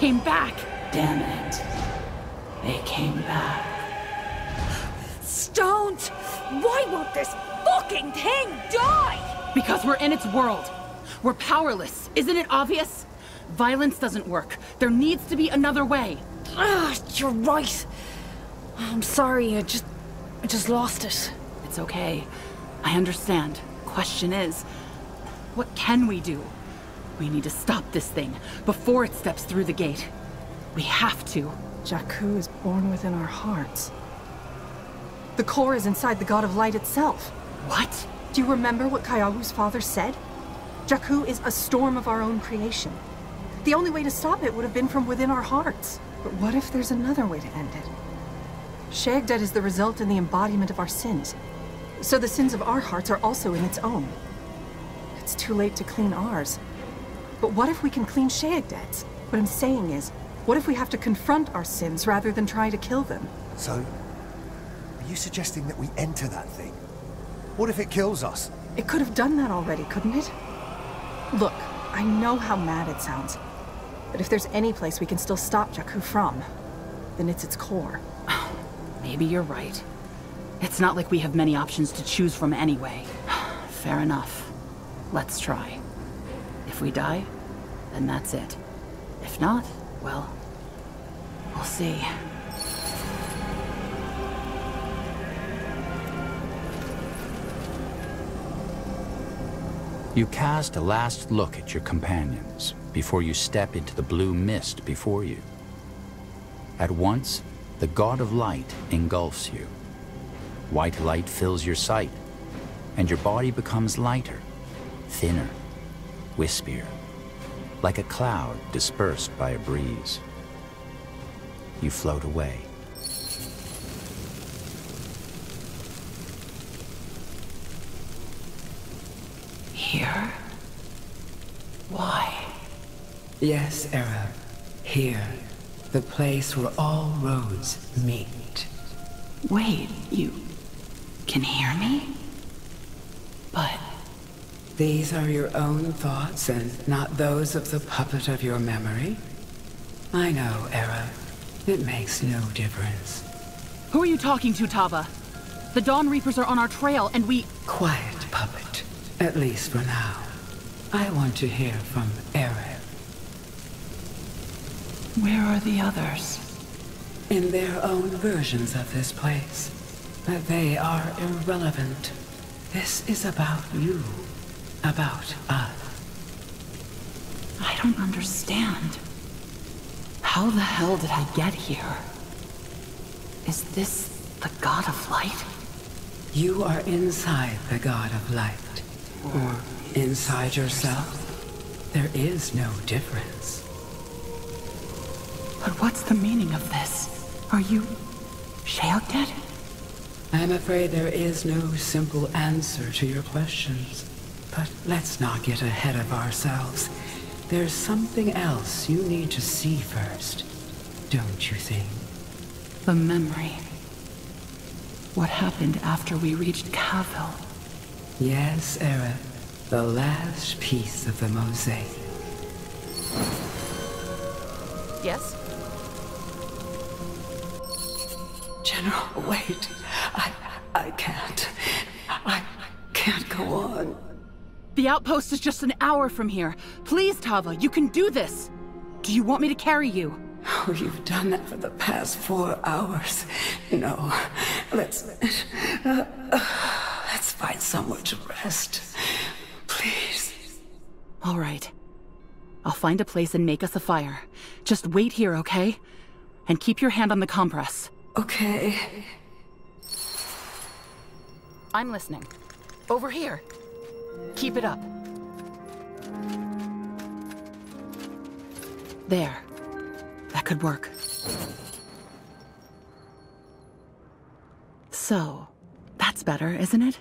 came back! Damn it. They came back. Don't! Why won't this fucking thing die? Because we're in its world. We're powerless. Isn't it obvious? Violence doesn't work. There needs to be another way. You're right. I'm sorry, I just lost it. It's okay. I understand. Question is, what can we do? We need to stop this thing before it steps through the gate. We have to. Jakku is born within our hearts. The core is inside the God of Light itself. What? Do you remember what Kayawu's father said? Jakku is a storm of our own creation. The only way to stop it would have been from within our hearts. But what if there's another way to end it? Sheagded is the result and the embodiment of our sins. So the sins of our hearts are also in its own. It's too late to clean ours. But what if we can clean Sheagded's? What I'm saying is, what if we have to confront our sins rather than try to kill them? So, are you suggesting that we enter that thing? What if it kills us? It could have done that already, couldn't it? Look, I know how mad it sounds. But if there's any place we can still stop Jakku from, then it's its core. Maybe you're right. It's not like we have many options to choose from anyway. Fair enough. Let's try. If we die, then that's it. If not, well, we'll see. You cast a last look at your companions before you step into the blue mist before you. At once, the God of Light engulfs you. White light fills your sight, and your body becomes lighter, thinner, wispier, like a cloud dispersed by a breeze. You float away. Here? Why? Yes, Era. Here. The place where all roads meet. Wait, you can hear me? But... These are your own thoughts and not those of the puppet of your memory? I know, Era. It makes no difference. Who are you talking to, Tava? The Dawn Reapers are on our trail and we... Quiet, puppet. At least for now. I want to hear from Era. Where are the others? In their own versions of this place. But they are irrelevant. This is about you. About us. I don't understand. How the hell did I get here? Is this the God of Light? You are inside the God of Light. Or inside yourself. There is no difference. But what's the meaning of this? Are you... Sheagded? I'm afraid there is no simple answer to your questions. But let's not get ahead of ourselves. There's something else you need to see first, don't you think? The memory. What happened after we reached Kavil? Yes, Era. The last piece of the mosaic. Yes? General, wait. I can't. I can't go on. The outpost is just an hour from here. Please, Tava, you can do this. Do you want me to carry you? Oh, you've done that for the past 4 hours. No, let's find somewhere to rest. Please. All right. I'll find a place and make us a fire. Just wait here, okay? And keep your hand on the compress. Okay. I'm listening. Over here. Keep it up. There. That could work. So, that's better, isn't it?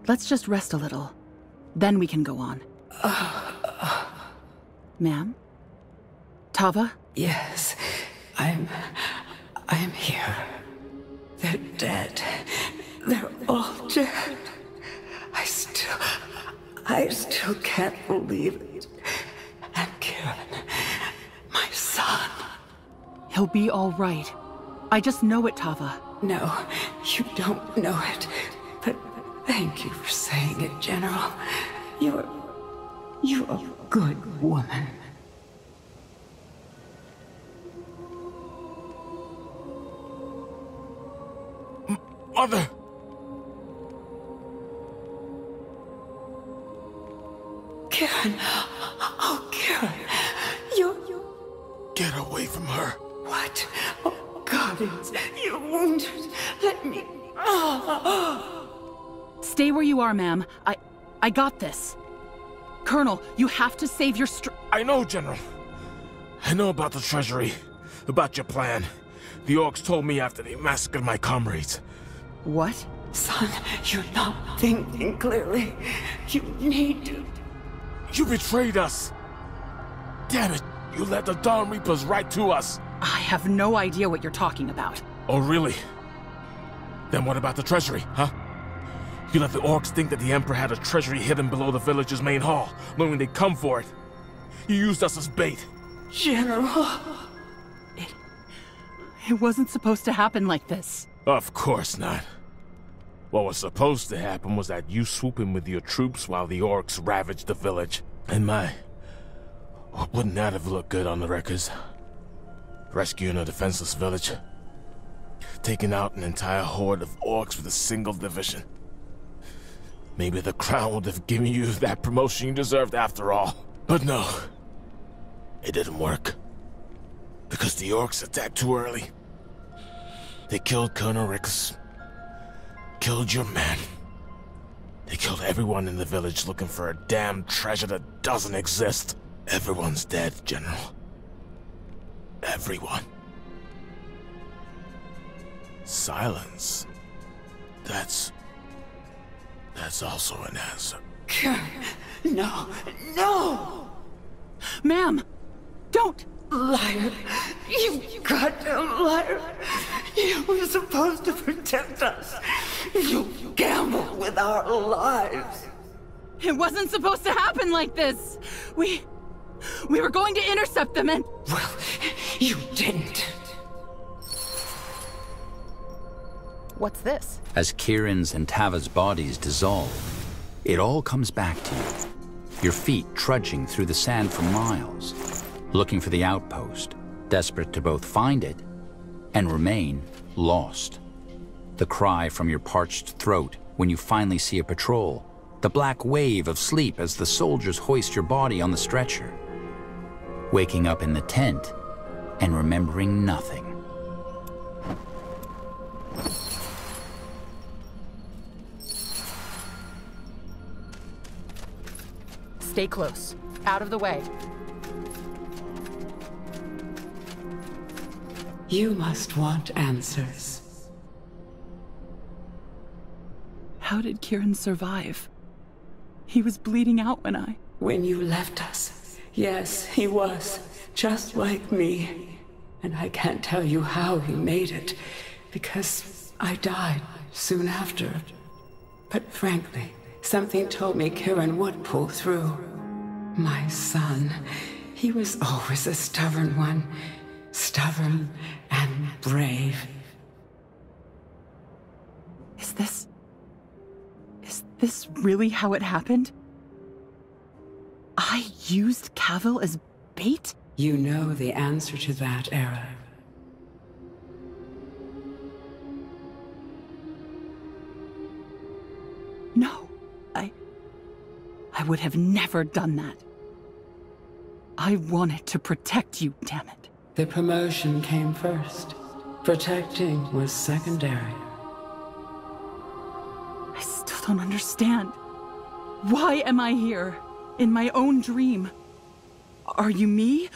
Let's just rest a little. Then we can go on. Ma'am? Tava? Yes, I'm here. They're dead. They're all dead. I still can't believe it. And Kieran, my son. He'll be all right. I just know it, Tava. No, you don't know it. But thank you for saying it, General. You're a good woman. Mother! Kieran! Oh, Kieran! You... Get away from her. What? Oh, God, you're wounded. Let me... Stay where you are, ma'am. I got this. Colonel, you have to save your I know, General. I know about the treasury. About your plan. The orcs told me after they massacred my comrades. What? Son, you're not thinking clearly. You need to... You betrayed us! Damn it! You led the Dawn Reapers right to us! I have no idea what you're talking about. Oh, really? Then what about the treasury, huh? You let the orcs think that the Emperor had a treasury hidden below the village's main hall, knowing they'd come for it. You used us as bait. General... It wasn't supposed to happen like this. Of course not. What was supposed to happen was that you swoop in with your troops while the orcs ravaged the village. And wouldn't that have looked good on the records? Rescuing a defenseless village. Taking out an entire horde of orcs with a single division. Maybe the crown would have given you that promotion you deserved after all. But no. It didn't work. Because the orcs attacked too early. They killed Colonel Ricks. Killed your man. They killed everyone in the village looking for a damn treasure that doesn't exist. Everyone's dead, General. Everyone. Silence. That's also an answer. No, no! Ma'am, don't! Liar! You goddamn liar! You were supposed to protect us. You gambled with our lives. It wasn't supposed to happen like this. We were going to intercept them and... Well, you didn't. What's this? As Kieran's and Tava's bodies dissolve, it all comes back to you. Your feet trudging through the sand for miles, looking for the outpost, desperate to both find it and remain lost. The cry from your parched throat when you finally see a patrol, the black wave of sleep as the soldiers hoist your body on the stretcher. Waking up in the tent and remembering nothing. Stay close. Out of the way. You must want answers. How did Kieran survive? He was bleeding out When you left us, yes, he was. Just like me. And I can't tell you how he made it, because I died soon after. But frankly, something told me Kieran would pull through. My son, he was always a stubborn one. Stubborn and brave. Is this really how it happened? I used Cavill as bait? You know the answer to that, Era. No, I would have never done that. I wanted to protect you, damn it. The promotion came first. Protecting was secondary. I still don't understand. Why am I here? In my own dream? Are you me?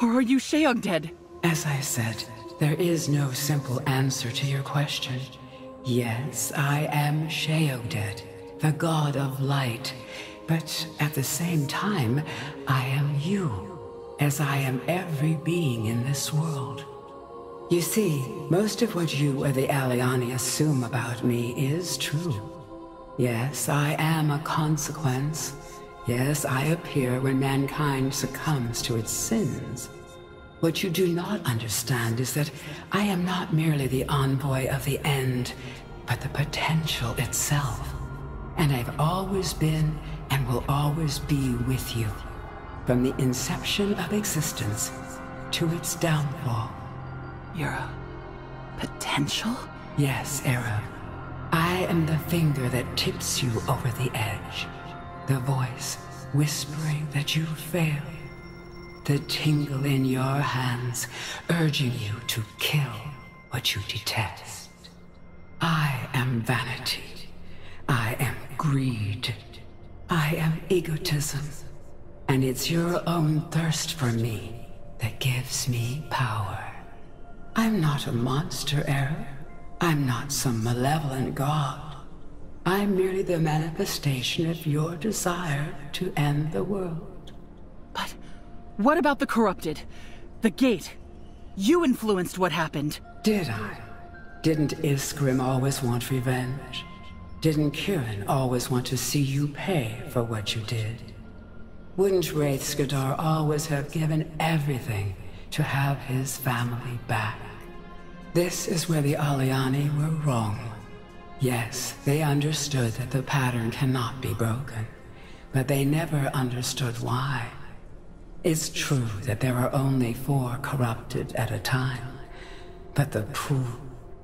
Or are you Sheogded? As I said, there is no simple answer to your question. Yes, I am Sheogded, the god of light. But at the same time, I am you, as I am every being in this world. You see, most of what you or the Aliani assume about me is true. Yes, I am a consequence. Yes, I appear when mankind succumbs to its sins. What you do not understand is that I am not merely the envoy of the end, but the potential itself. And I've always been and will always be with you, from the inception of existence to its downfall. You're a potential? Yes, Era. I am the finger that tips you over the edge. The voice whispering that you fail. The tingle in your hands urging you to kill what you detest. I am vanity. I am greed. I am egotism. And it's your own thirst for me that gives me power. I'm not a monster, Era. I'm not some malevolent god. I'm merely the manifestation of your desire to end the world. But what about the corrupted? The gate? You influenced what happened. Did I? Didn't Iskrim always want revenge? Didn't Kirin always want to see you pay for what you did? Wouldn't Wraith Skadar always have given everything to have his family back? This is where the Aliani were wrong. Yes, they understood that the pattern cannot be broken, but they never understood why. It's true that there are only 4 corrupted at a time, but the pool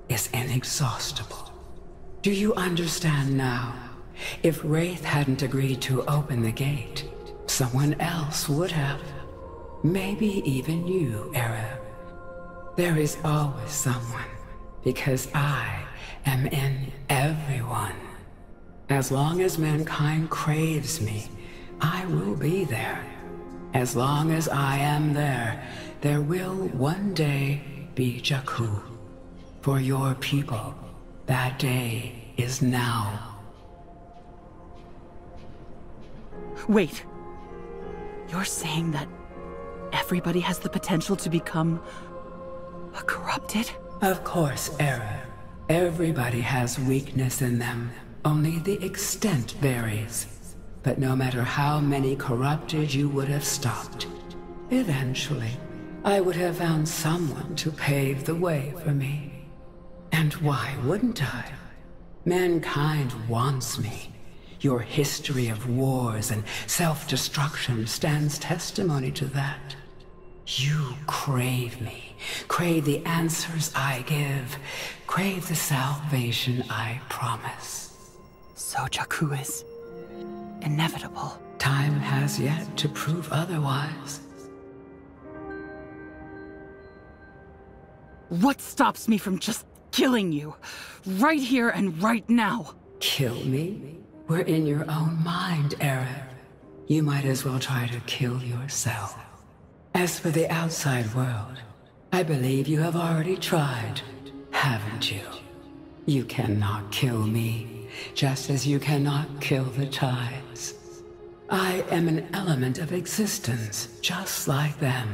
is inexhaustible. Do you understand now? If Wraith hadn't agreed to open the gate, someone else would have. Maybe even you, Era. There is always someone, because I am in everyone. As long as mankind craves me, I will be there. As long as I am there, there will one day be Jakku. For your people, that day is now. Wait. You're saying that everybody has the potential to become a corrupted? Of course, Era. Everybody has weakness in them. Only the extent varies. But no matter how many corrupted you would have stopped, eventually, I would have found someone to pave the way for me. And why wouldn't I? Mankind wants me. Your history of wars and self-destruction stands testimony to that. You crave me, crave the answers I give, crave the salvation I promise. So Jakku is inevitable. Time has yet to prove otherwise. What stops me from just killing you? Right here and right now. Kill me? We're in your own mind, Era. You might as well try to kill yourself. As for the outside world, I believe you have already tried, haven't you? You cannot kill me, just as you cannot kill the tides. I am an element of existence, just like them.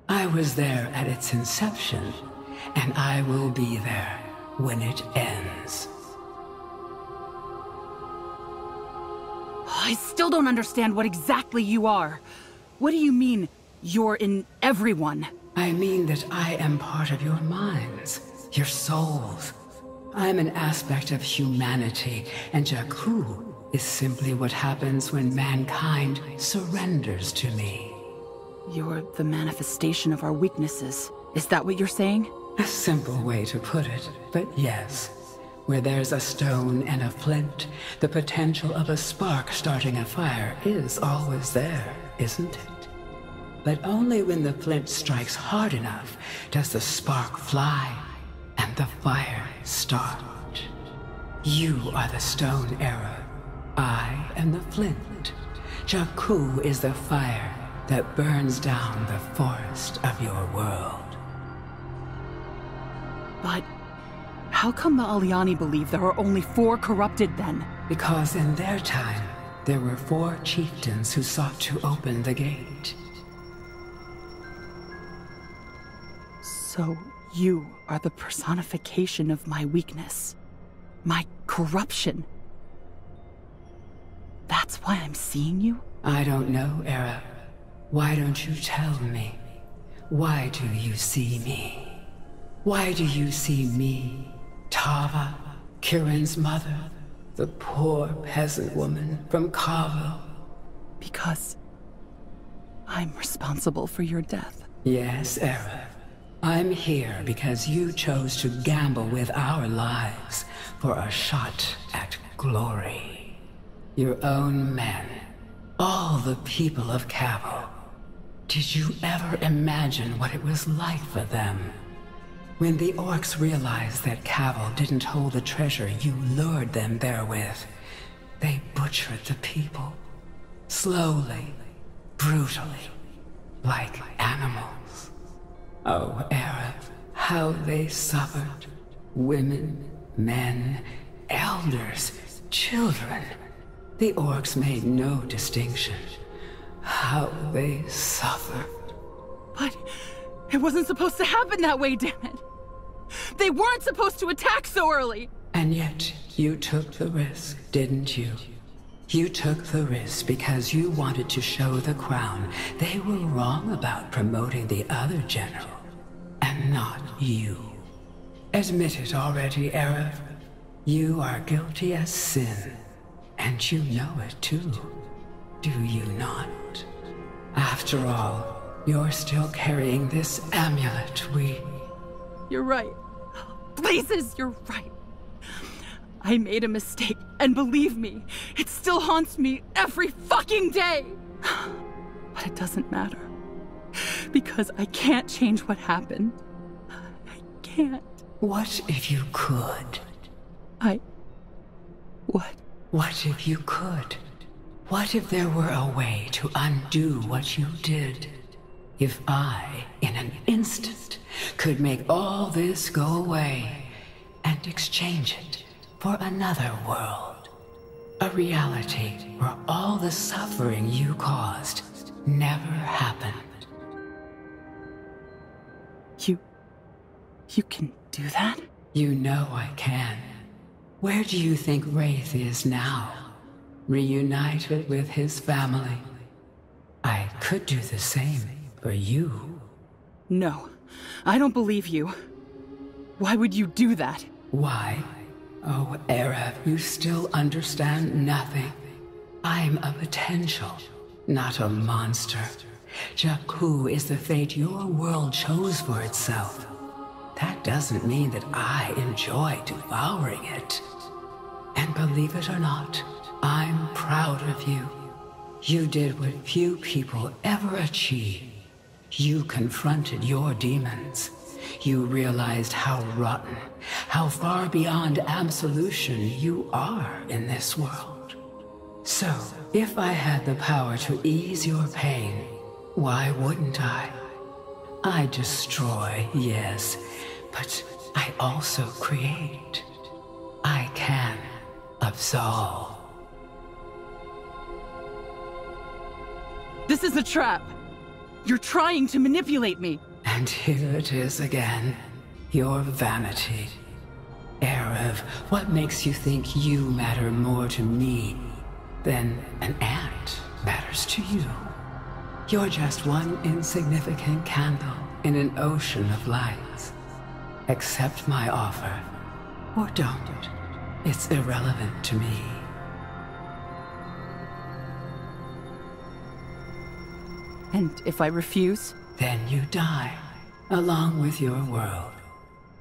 I was there at its inception, and I will be there when it ends. I still don't understand what exactly you are. What do you mean, you're in everyone? I mean that I am part of your minds, your souls. I'm an aspect of humanity, and Jakku is simply what happens when mankind surrenders to me. You're the manifestation of our weaknesses. Is that what you're saying? A simple way to put it, but yes. Where there's a stone and a flint, the potential of a spark starting a fire is always there, isn't it? But only when the flint strikes hard enough does the spark fly and the fire start. You are the stone, Era. I am the flint. Jakku is the fire that burns down the forest of your world. But how come the Aliani believe there are only 4 corrupted then? Because in their time, there were 4 chieftains who sought to open the gate. So you are the personification of my weakness. My corruption. That's why I'm seeing you? I don't know, Era. Why don't you tell me? Why do you see me? Why do you see me, Tava, Kirin's mother, the poor peasant woman from Kavil? Because I'm responsible for your death. Yes, Erev. I'm here because you chose to gamble with our lives for a shot at glory. Your own men, all the people of Kavil. Did you ever imagine what it was like for them? When the orcs realized that Kavil didn't hold the treasure you lured them there with, they butchered the people. Slowly, brutally, like animals. Oh, Erev, how they suffered. Women, men, elders, children. The orcs made no distinction. How they suffered. But it wasn't supposed to happen that way, damn it. They weren't supposed to attack so early. And yet, you took the risk, didn't you? You took the risk because you wanted to show the crown they were wrong about promoting the other general, and not you. Admit it already, Erev. You are guilty as sin, and you know it too. Do you not? After all, you're still carrying this amulet You're right. Blazes, you're right. I made a mistake, and believe me, it still haunts me every fucking day. But it doesn't matter. Because I can't change what happened. I can't. What if you could? What? What if you could? What if there were a way to undo what you did? If I, in an instant, could make all this go away and exchange it for another world. A reality where all the suffering you caused never happened. You can do that? You know I can. Where do you think Wraith is now? Reunited with his family. I could do the same for you. No, I don't believe you. Why would you do that? Why? Oh, Erev, you still understand nothing. I'm a potential, not a monster. Jakku is the fate your world chose for itself. That doesn't mean that I enjoy devouring it. And believe it or not, I'm proud of you. You did what few people ever achieve. You confronted your demons. You realized how rotten, how far beyond absolution you are in this world. So, if I had the power to ease your pain, why wouldn't I? I destroy, yes, but I also create. I can absolve. This is a trap. You're trying to manipulate me. And here it is again. Your vanity. Erev, what makes you think you matter more to me than an ant matters to you? You're just one insignificant candle in an ocean of lights. Accept my offer, or don't. It's irrelevant to me. And if I refuse? Then you die, along with your world.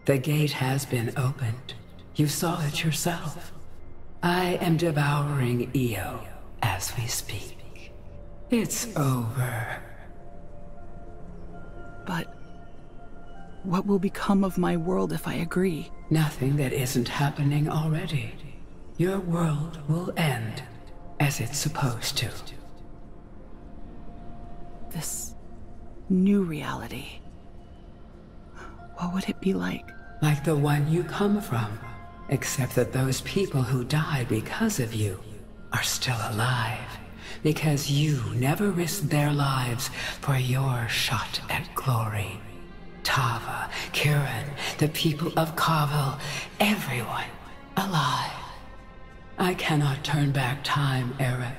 The gate has been opened. You saw it yourself. I am devouring Io as we speak. It's over. But what will become of my world if I agree? Nothing that isn't happening already. Your world will end as it's supposed to. This new reality. What would it be like? Like the one you come from, except that those people who died because of you are still alive, because you never risked their lives for your shot at glory. Tava, Kirin, the people of Kavil, everyone alive. I cannot turn back time, Erev,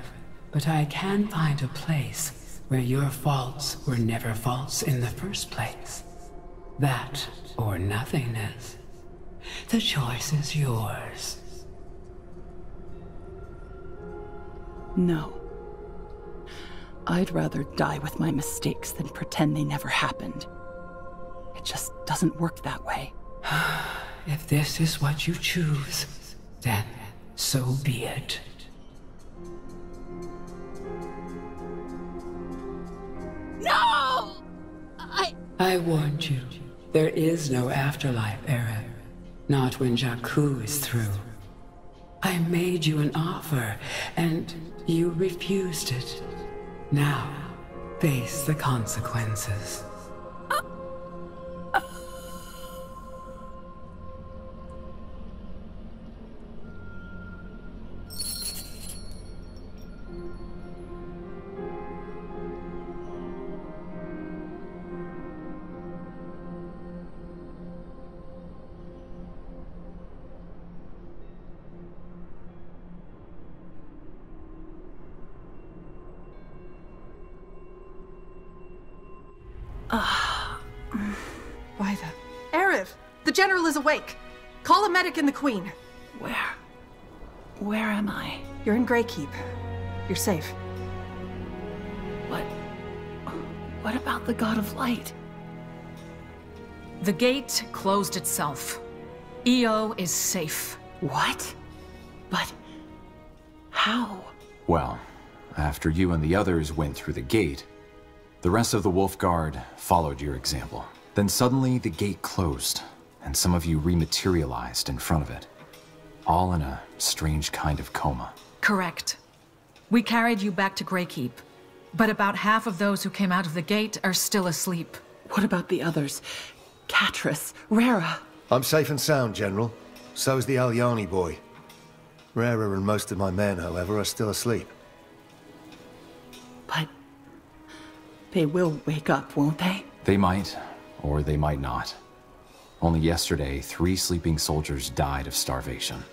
but I can find a place where your faults were never faults in the first place. That or nothingness. The choice is yours. No. I'd rather die with my mistakes than pretend they never happened. It just doesn't work that way. If this is what you choose, then so be it. No! I warned you. There is no afterlife, Ereb. Not when Jakku is through. I made you an offer, and you refused it. Now, face the consequences. By the... Ereb! The General is awake! Call a medic and the Queen! Where am I? You're in Greykeep. You're safe. What about the God of Light? The gate closed itself. EO is safe. What? But... how? Well, after you and the others went through the gate, the rest of the Wolf Guard followed your example. Then suddenly the gate closed, and some of you rematerialized in front of it. All in a strange kind of coma. Correct. We carried you back to Greykeep, but about half of those who came out of the gate are still asleep. What about the others? Katris, Rara? I'm safe and sound, General. So's the Alyani boy. Rara and most of my men, however, are still asleep. But... they will wake up, won't they? They might, or they might not. Only yesterday, 3 sleeping soldiers died of starvation.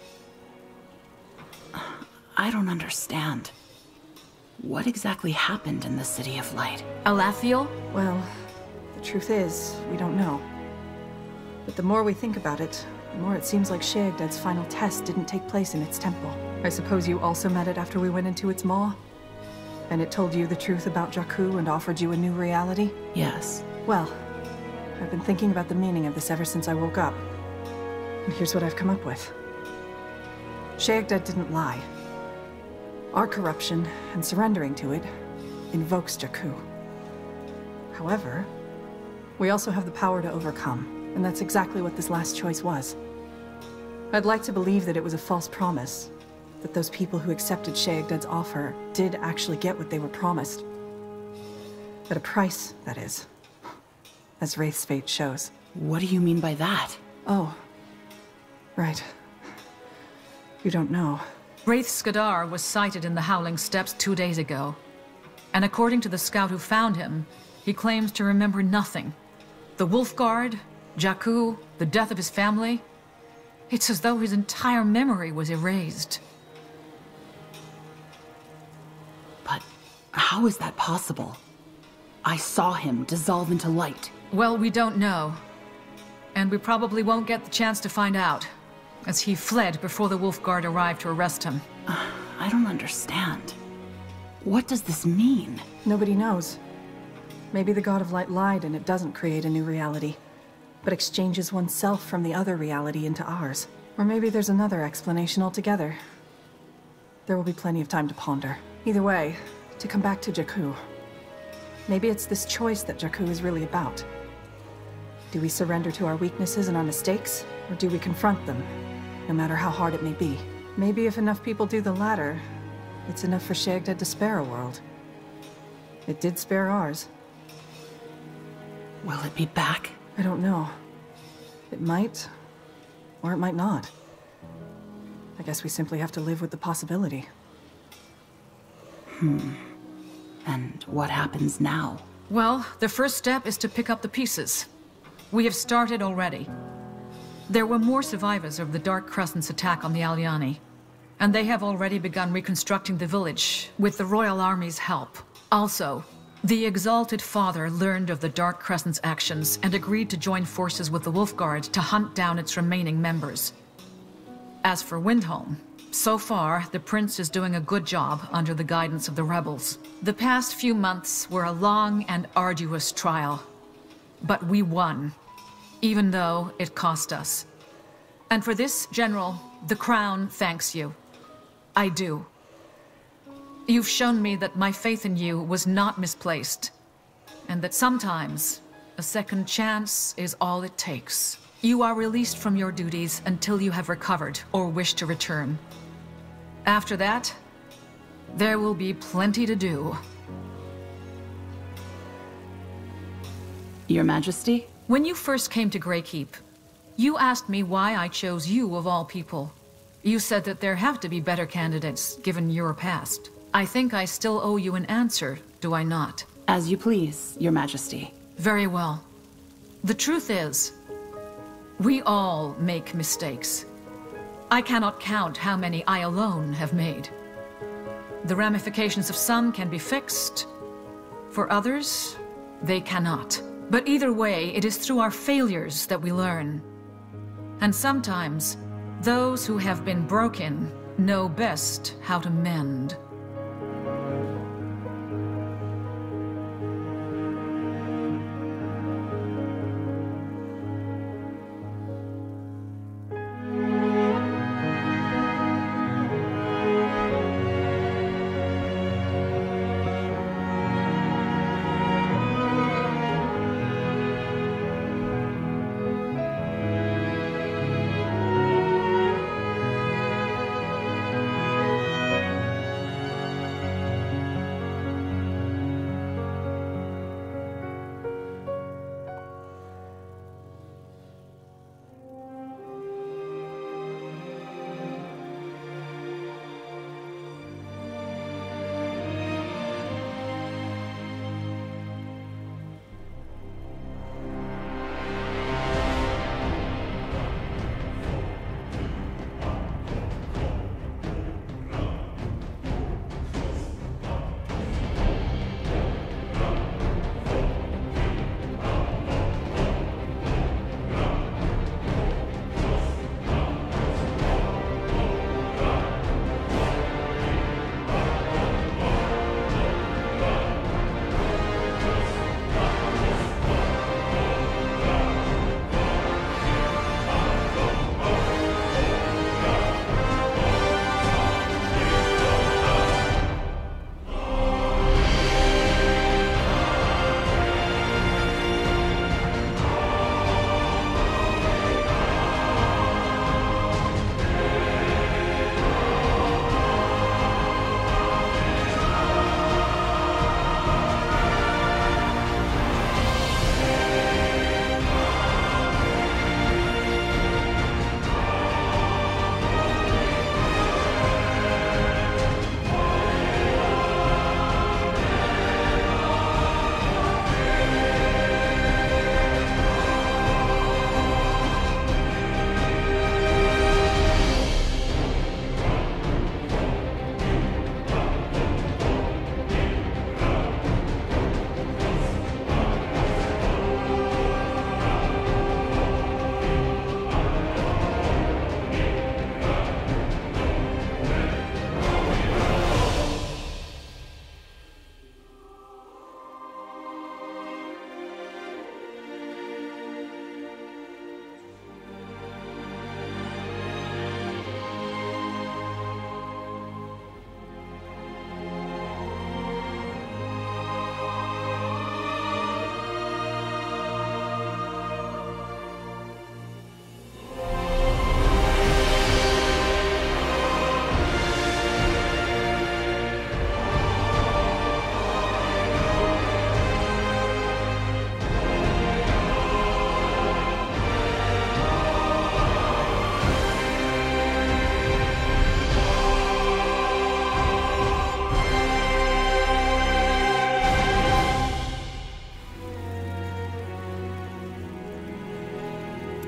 I don't understand. What exactly happened in the City of Light? Alathiel? Well, the truth is, we don't know. But the more we think about it, the more it seems like Sheagdad's final test didn't take place in its temple. I suppose you also met it after we went into its maw? And it told you the truth about Jakku and offered you a new reality? Yes. Well, I've been thinking about the meaning of this ever since I woke up. And here's what I've come up with. Sheagdad didn't lie. Our corruption, and surrendering to it, invokes Jakku. However, we also have the power to overcome, and that's exactly what this last choice was. I'd like to believe that it was a false promise, that those people who accepted Sheagdad's offer did actually get what they were promised. At a price, that is. As Wraith's fate shows. What do you mean by that? Oh. Right. You don't know. Wraith Skadar was sighted in the Howling Steppes 2 days ago. And according to the scout who found him, he claims to remember nothing. The Wolf Guard, Jakku, the death of his family. It's as though his entire memory was erased. But how is that possible? I saw him dissolve into light. Well, we don't know. And we probably won't get the chance to find out, as he fled before the Wolf Guard arrived to arrest him. I don't understand. What does this mean? Nobody knows. Maybe the God of Light lied and it doesn't create a new reality, but exchanges oneself from the other reality into ours. Or maybe there's another explanation altogether. There will be plenty of time to ponder. Either way, to come back to Jakku. Maybe it's this choice that Jakku is really about. Do we surrender to our weaknesses and our mistakes, or do we confront them, no matter how hard it may be? Maybe if enough people do the latter, it's enough for Sheagdad to spare a world. It did spare ours. Will it be back? I don't know. It might, or it might not. I guess we simply have to live with the possibility. And what happens now? Well, the first step is to pick up the pieces. We have started already. There were more survivors of the Dark Crescent's attack on the Alyani, and they have already begun reconstructing the village with the Royal Army's help. Also, The Exalted Father learned of the Dark Crescent's actions and agreed to join forces with the Wolfguard to hunt down its remaining members. As for Windhelm, so far, the Prince is doing a good job under the guidance of the rebels. The past few months were a long and arduous trial, but we won, even though it cost us. And for this, General, the Crown thanks you. I do. You've shown me that my faith in you was not misplaced, and that sometimes a second chance is all it takes. You are released from your duties until you have recovered or wish to return. After that, there will be plenty to do. Your Majesty? When you first came to Greykeep, you asked me why I chose you of all people. You said that there have to be better candidates, given your past. I think I still owe you an answer, do I not? As you please, Your Majesty. Very well. The truth is, we all make mistakes. I cannot count how many I alone have made. The ramifications of some can be fixed. For others, they cannot. But either way, it is through our failures that we learn. And sometimes, those who have been broken know best how to mend.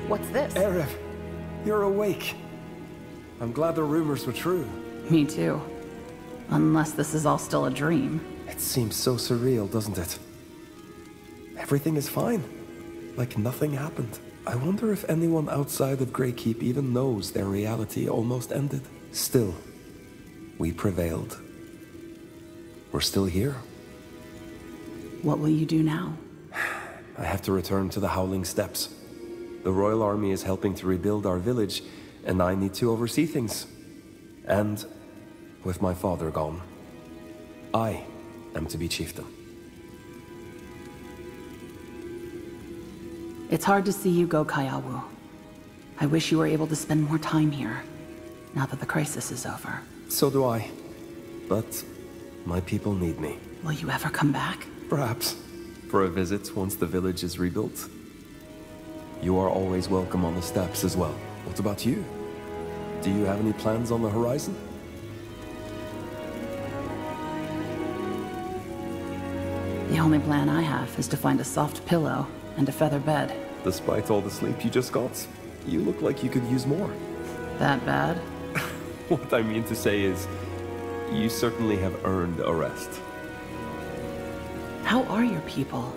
What's this? Erev, you're awake. I'm glad the rumors were true. Me too. Unless this is all still a dream. It seems so surreal, doesn't it? Everything is fine. Like nothing happened. I wonder if anyone outside of Greykeep even knows their reality almost ended. Still, we prevailed. We're still here. What will you do now? I have to return to the Howling Steppes. The Royal Army is helping to rebuild our village, and I need to oversee things. And, with my father gone, I am to be chieftain. It's hard to see you go, Kaiawu. I wish you were able to spend more time here, now that the crisis is over. So do I. But my people need me. Will you ever come back? Perhaps. For a visit once the village is rebuilt. You are always welcome on the steppes as well. What about you? Do you have any plans on the horizon? The only plan I have is to find a soft pillow and a feather bed. Despite all the sleep you just got, you look like you could use more. That bad? What I mean to say is, you certainly have earned a rest. How are your people?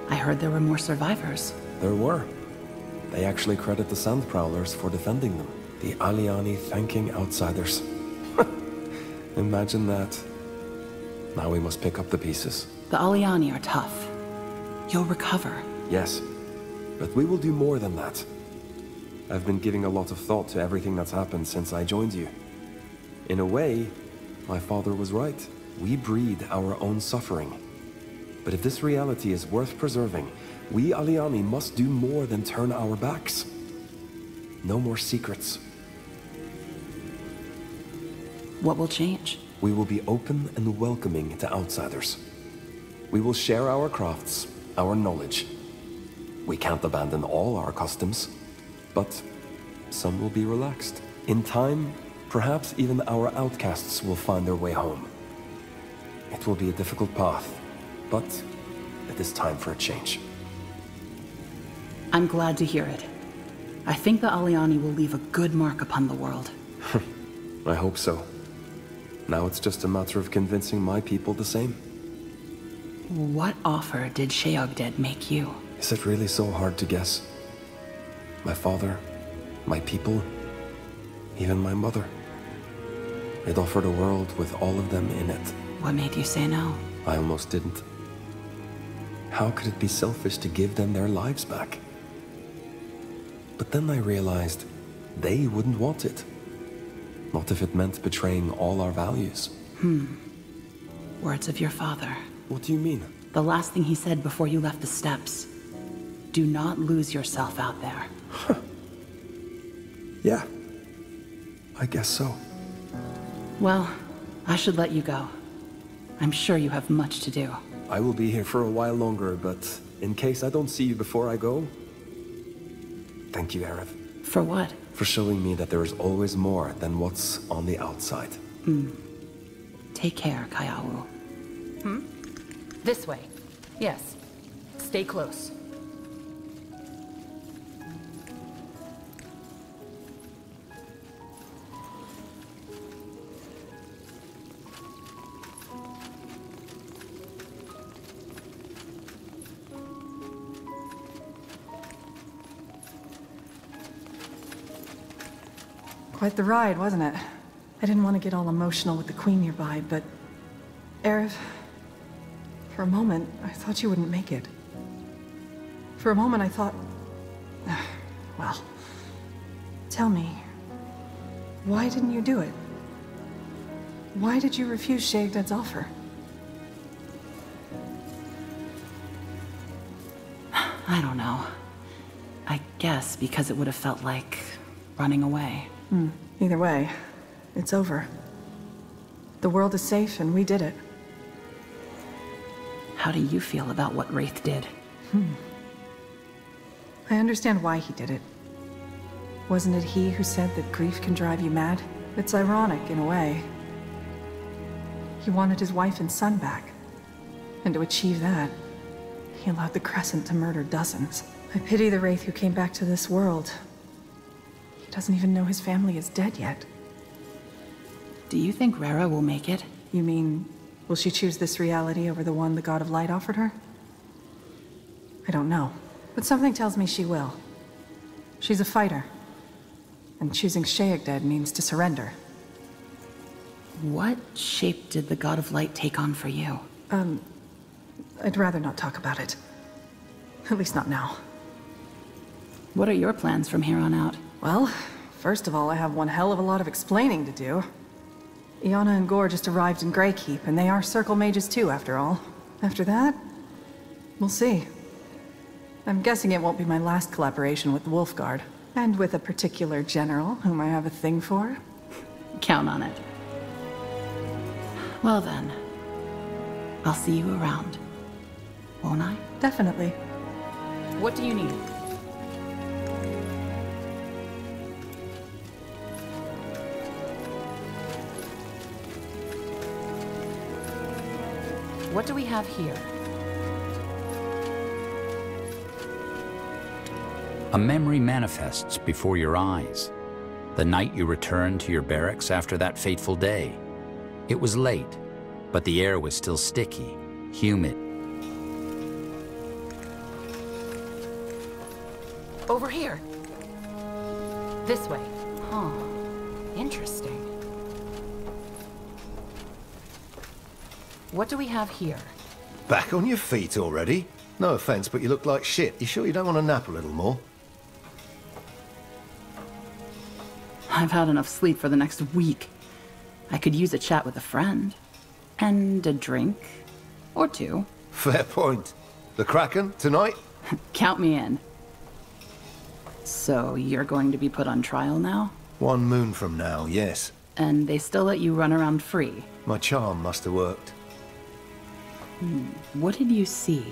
I heard there were more survivors. There were. They actually credit the Sand Prowlers for defending them. The Aliani thanking outsiders. Imagine that. Now we must pick up the pieces. The Aliani are tough. You'll recover. Yes, but we will do more than that. I've been giving a lot of thought to everything that's happened since I joined you. In a way, my father was right. We breed our own suffering. But if this reality is worth preserving, we Aliani must do more than turn our backs. No more secrets. What will change? We will be open and welcoming to outsiders. We will share our crafts, our knowledge. We can't abandon all our customs, but some will be relaxed. In time, perhaps even our outcasts will find their way home. It will be a difficult path, but it is time for a change. I'm glad to hear it. I think the Aliani will leave a good mark upon the world. I hope so. Now it's just a matter of convincing my people the same. What offer did Sheoldred make you? Is it really so hard to guess? My father, my people, even my mother. It offered a world with all of them in it. What made you say no? I almost didn't. How could it be selfish to give them their lives back? But then I realized they wouldn't want it. Not if it meant betraying all our values. Words of your father. What do you mean? The last thing he said before you left the steppes. Do not lose yourself out there. Yeah. I guess so. Well, I should let you go. I'm sure you have much to do. I will be here for a while longer, but in case I don't see you before I go, thank you, Erev. For what? For showing me that there is always more than what's on the outside. Take care, Kaiawu. This way. Yes. Stay close. Quite the ride, wasn't it? I didn't want to get all emotional with the Queen nearby, but... Erev, for a moment, I thought you wouldn't make it. For a moment, I thought... Well... Tell me, why didn't you do it? Why did you refuse Sheoldred's offer? I don't know. I guess because it would have felt like running away. Either way, it's over. The world is safe, and we did it. How do you feel about what Wraith did? I understand why he did it. Wasn't it he who said that grief can drive you mad? It's ironic, in a way. He wanted his wife and son back. And to achieve that, he allowed the Crescent to murder dozens. I pity the Wraith who came back to this world. He doesn't even know his family is dead yet. Do you think Rara will make it? You mean Will she choose this reality over the one the God of Light offered her? I don't know, but something tells me she will. She's a fighter, and choosing Sheoldred means to surrender. What shape did the God of Light take on for you? I'd rather not talk about it. At least not now. What are your plans from here on out? Well, first of all, I have one hell of a lot of explaining to do. Iana and Gore just arrived in Greykeep, and they are Circle Mages too, after all. After that, we'll see. I'm guessing it won't be my last collaboration with the Wolfguard. And with a particular general whom I have a thing for. Count on it. Well then, I'll see you around. Won't I? Definitely. What do you need? What do we have here? A memory manifests before your eyes. The night you returned to your barracks after that fateful day. It was late, but the air was still sticky, humid. Over here. This way. Huh. Interesting. What do we have here? Back on your feet already? No offense, but you look like shit. You sure you don't want to nap a little more? I've had enough sleep for the next week. I could use a chat with a friend. And a drink. Or two. Fair point. The Kraken, tonight? Count me in. So, you're going to be put on trial now? 1 moon from now, yes. And they still let you run around free? My charm must have worked. What did you see?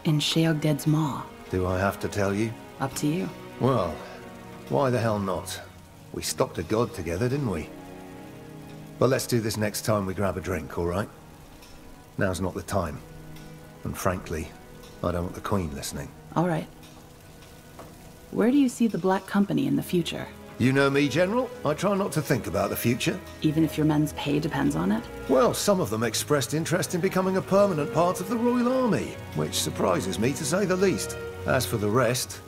In Sheoldred's maw? Do I have to tell you? Up to you. Well, why the hell not? We stopped a god together, didn't we? But let's do this next time we grab a drink, all right? Now's not the time. And frankly, I don't want the Queen listening. All right. Where do you see the Black Company in the future? You know me, General. I try not to think about the future. Even if your men's pay depends on it? Well, some of them expressed interest in becoming a permanent part of the Royal Army, which surprises me to say the least. As for the rest,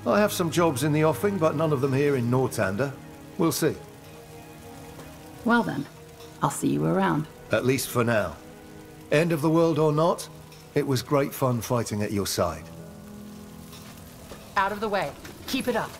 I have some jobs in the offing, but none of them here in Northander. We'll see. Well then, I'll see you around. At least for now. End of the world or not, it was great fun fighting at your side. Out of the way. Keep it up.